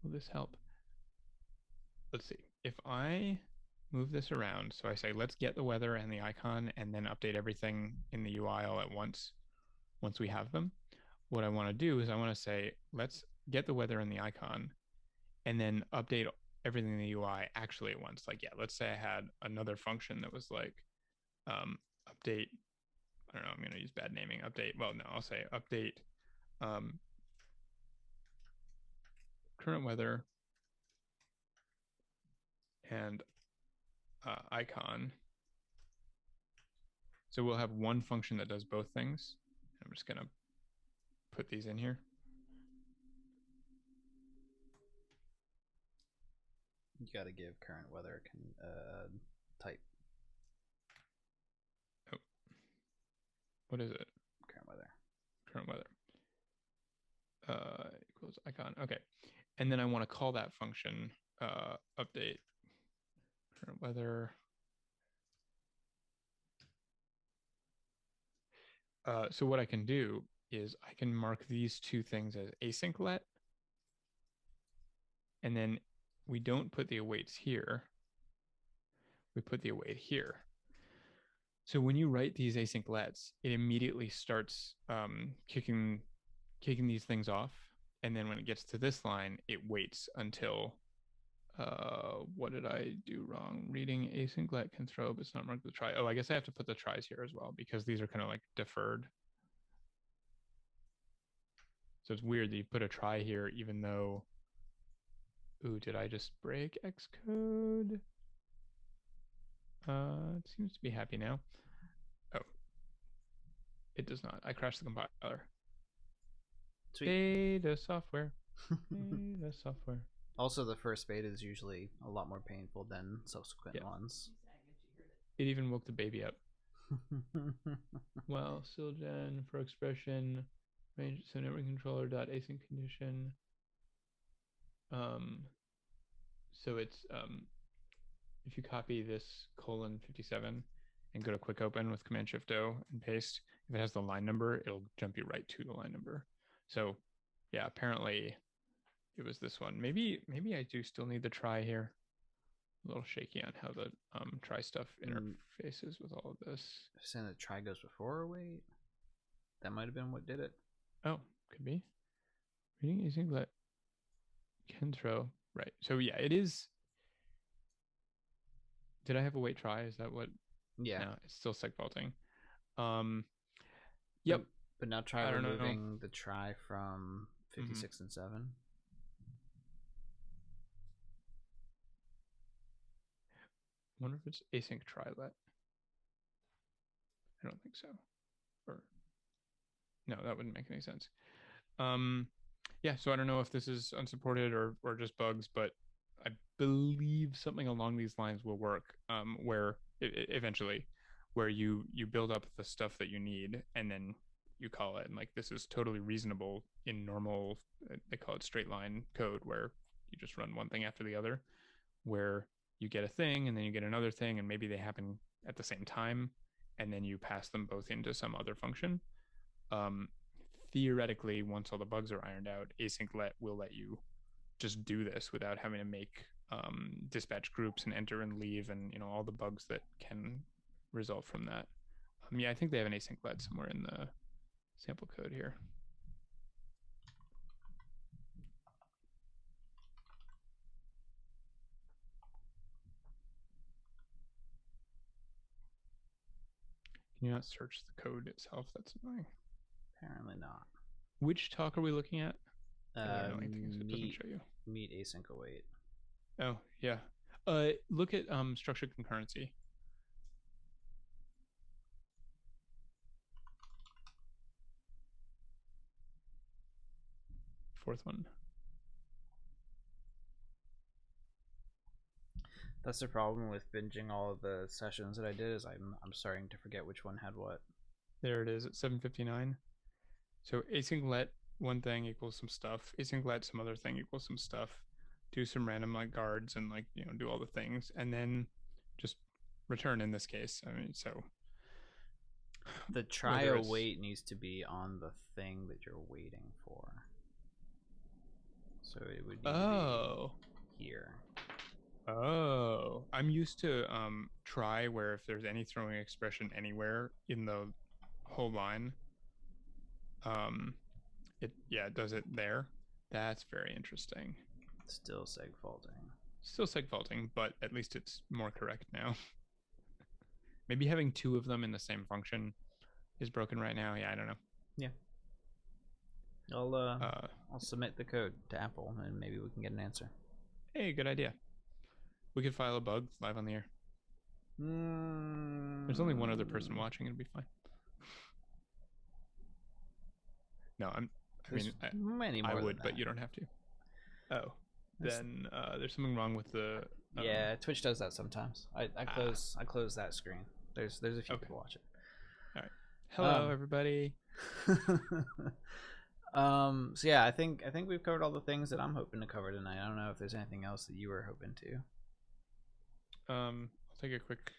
Will this help? Let's see. If I move this around, so I say let's get the weather and the icon and then update everything in the UI all at once we have them. What I want to do is I want to say let's get the weather and the icon and then update everything in the UI actually at once. Like, yeah, let's say I had another function that was like update, I don't know, I'm going to use bad naming, update, well, no, I'll say update current weather and icon. So we'll have one function that does both things. I'm just going to put these in here. You got to give current weather type. Oh, what is it? Current weather. Current weather. Equals icon. Okay, and then I want to call that function update current weather. So what I can do is I can mark these two things as async let, and then we don't put the awaits here. We put the await here. So when you write these async lets, it immediately starts kicking these things off. And then when it gets to this line, it waits until, what did I do wrong? Reading async let can throw, but it's not marked with try. Oh, I guess I have to put the tries here as well because these are kind of like deferred. So it's weird that you put a try here, even though, ooh, did I just break Xcode? It seems to be happy now. Oh, it does not. I crashed the compiler. Sweet. Beta software. Beta software. Also, the first beta is usually a lot more painful than subsequent ones. It even woke the baby up. Well, Silgen for expression range, so network controller dot async condition. So it's if you copy this :57 and go to quick open with Command Shift O and paste, if it has the line number, it'll jump you right to the line number. So yeah, apparently it was this one. Maybe I do still need the try here. A little shaky on how the try stuff interfaces with all of this. Saying that try goes before or wait? That might have been what did it. Oh, could be. Reading async let can throw. Right. So yeah, it is. Did I have a wait try? Is that what? Yeah. No, it's still segfaulting. Yep. But now try removing know. The try from 56 and 7. I wonder if it's async try let. I don't think so. Or no, that wouldn't make any sense. Yeah, so I don't know if this is unsupported or just bugs, but I believe something along these lines will work. Where eventually, where you build up the stuff that you need, and then you call it, and like this is totally reasonable in normal, they call it straight line code, where you just run one thing after the other, where you get a thing and then you get another thing, and maybe they happen at the same time, and then you pass them both into some other function. um, Theoretically, once all the bugs are ironed out, async let will let you just do this without having to make dispatch groups and enter and leave, and all the bugs that can result from that. Yeah, I think they have an async let somewhere in the sample code here. Can you not search the code itself? That's annoying. Apparently not. Which talk are we looking at? Annoying things it doesn't show you. Meet async await. Oh yeah. Look at structured concurrency. Fourth one. That's the problem with binging all of the sessions that I did, is I'm starting to forget which one had what. There it is at 7:59. So async let one thing equals some stuff. Async let some other thing equals some stuff. Do some random like guards and like do all the things, and then just return in this case. I mean, so the try await needs to be on the thing that you're waiting for. So it would need to be here. Oh, I'm used to try, where if there's any throwing expression anywhere in the whole line, it does it there. That's very interesting. Still seg faulting. Still seg faulting, but at least it's more correct now. Maybe having two of them in the same function is broken right now. Yeah, I don't know. Yeah. I'll submit the code to Apple and maybe we can get an answer. Hey, good idea. We could file a bug live on the air. There's only one other person watching. It'll be fine. No, I would, but you don't have to. Oh, then there's something wrong with the. Yeah, Twitch does that sometimes. I close that screen. There's a few people watching. All right. Hello, everybody. So yeah, I think we've covered all the things that I'm hoping to cover tonight. I don't know if there's anything else that you were hoping to. I'll take a quick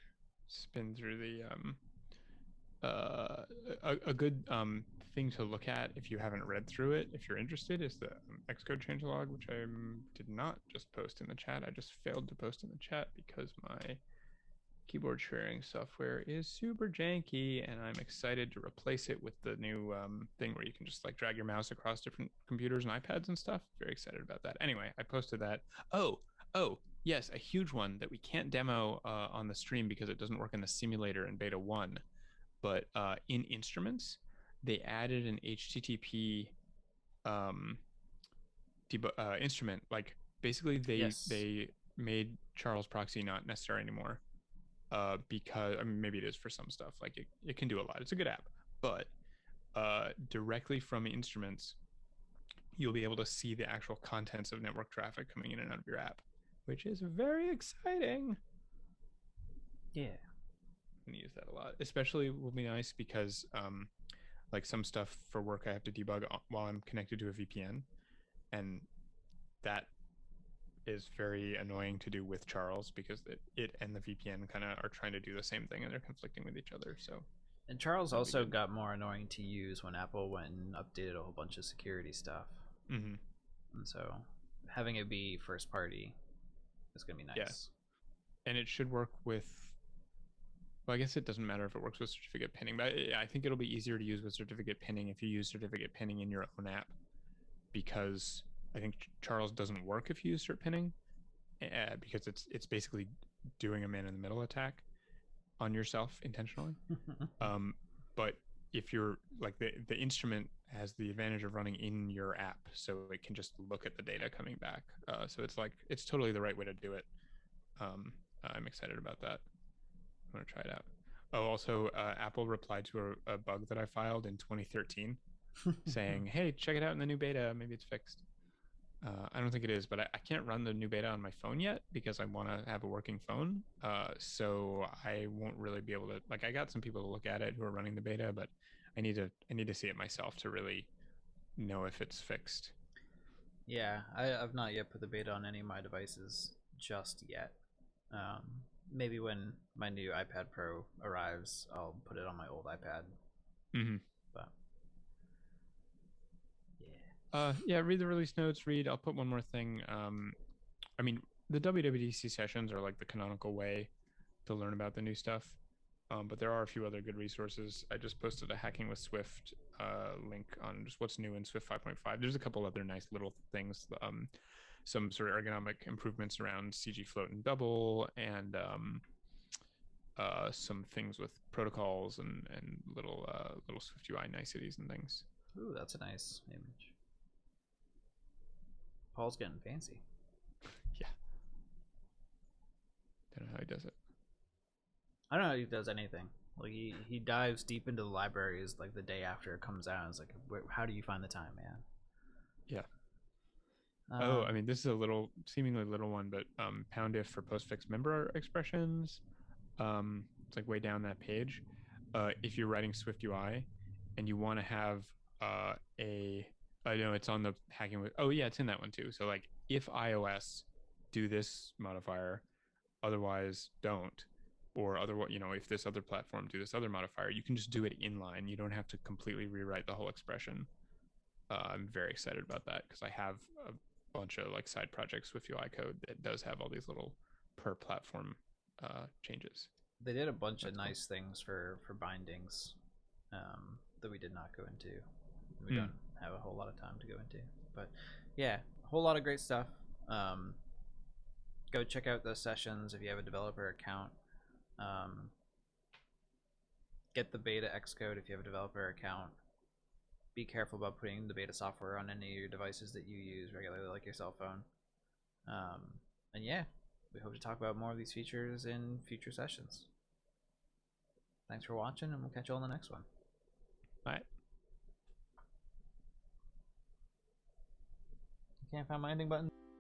spin through the a good thing to look at if you haven't read through it, if you're interested, is the Xcode changelog, which I did not just post in the chat. I just failed to post in the chat because my keyboard sharing software is super janky, and I'm excited to replace it with the new thing where you can just like drag your mouse across different computers and iPads and stuff. Very excited about that. Anyway, I posted that. Oh, yes, a huge one that we can't demo on the stream because it doesn't work in the simulator in beta 1. But in instruments, they added an HTTP instrument. Like basically, they made Charles Proxy not necessary anymore. Because maybe it is for some stuff. Like it can do a lot. It's a good app, but directly from instruments, you'll be able to see the actual contents of network traffic coming in and out of your app, which is very exciting. Yeah, I'm gonna use that a lot. Especially will be nice because like some stuff for work I have to debug while I'm connected to a VPN, and that is very annoying to do with Charles because it and the VPN kind of are trying to do the same thing and they're conflicting with each other. So, and Charles also got more annoying to use when Apple went and updated a whole bunch of security stuff. Mm-hmm. And so having it be first party is gonna be nice. Yeah. And it should work with. Well, I guess it doesn't matter if it works with certificate pinning, but I think it'll be easier to use with certificate pinning if you use certificate pinning in your own app, because I think Charles doesn't work if you use cert pinning, because it's basically doing a man-in-the-middle attack on yourself intentionally. But if you're like the instrument has the advantage of running in your app, so it can just look at the data coming back. So it's totally the right way to do it. I'm excited about that. I'm gonna try it out. Oh, also, Apple replied to a bug that I filed in 2013, saying, "Hey, check it out in the new beta. Maybe it's fixed." I don't think it is, but I can't run the new beta on my phone yet because I want to have a working phone. So I won't really be able to. Like, I got some people to look at it who are running the beta, but I need to see it myself to really know if it's fixed. Yeah, I've not yet put the beta on any of my devices just yet. Maybe when my new iPad Pro arrives, I'll put it on my old iPad. Mm-hmm. But yeah, yeah. Read the release notes. I'll put one more thing. I mean, the WWDC sessions are like the canonical way to learn about the new stuff. But there are a few other good resources. I just posted a Hacking with Swift link on just what's new in Swift 5.5. There's a couple other nice little things. Some sort of ergonomic improvements around CG float and double, and some things with protocols and little Swift UI niceties and things. ooh, that's a nice image. Paul's getting fancy. Yeah. Don't know how he does it. I don't know if he does anything. Like he dives deep into the libraries like the day after it comes out. It's like, how do you find the time, man? Yeah. I mean, this is a seemingly little one, but pound if for postfix member expressions. It's like way down that page. If you're writing Swift UI and you want to have I know it's on the hacking with. Oh yeah, it's in that one too. So like, if iOS, do this modifier, otherwise don't. Or otherwise, if this other platform, do this other modifier. You can just do it inline. You don't have to completely rewrite the whole expression. I'm very excited about that because I have a bunch of like side projects with UI code that does have all these little per platform changes. They did a bunch of nice things for bindings that we did not go into. We don't have a whole lot of time to go into, but yeah, a whole lot of great stuff. Go check out those sessions if you have a developer account. Get the beta Xcode if you have a developer account. Be careful about putting the beta software on any of your devices that you use regularly, like your cell phone. And yeah, we hope to talk about more of these features in future sessions. Thanks for watching, and we'll catch you on the next one. Bye. Can't find my ending button.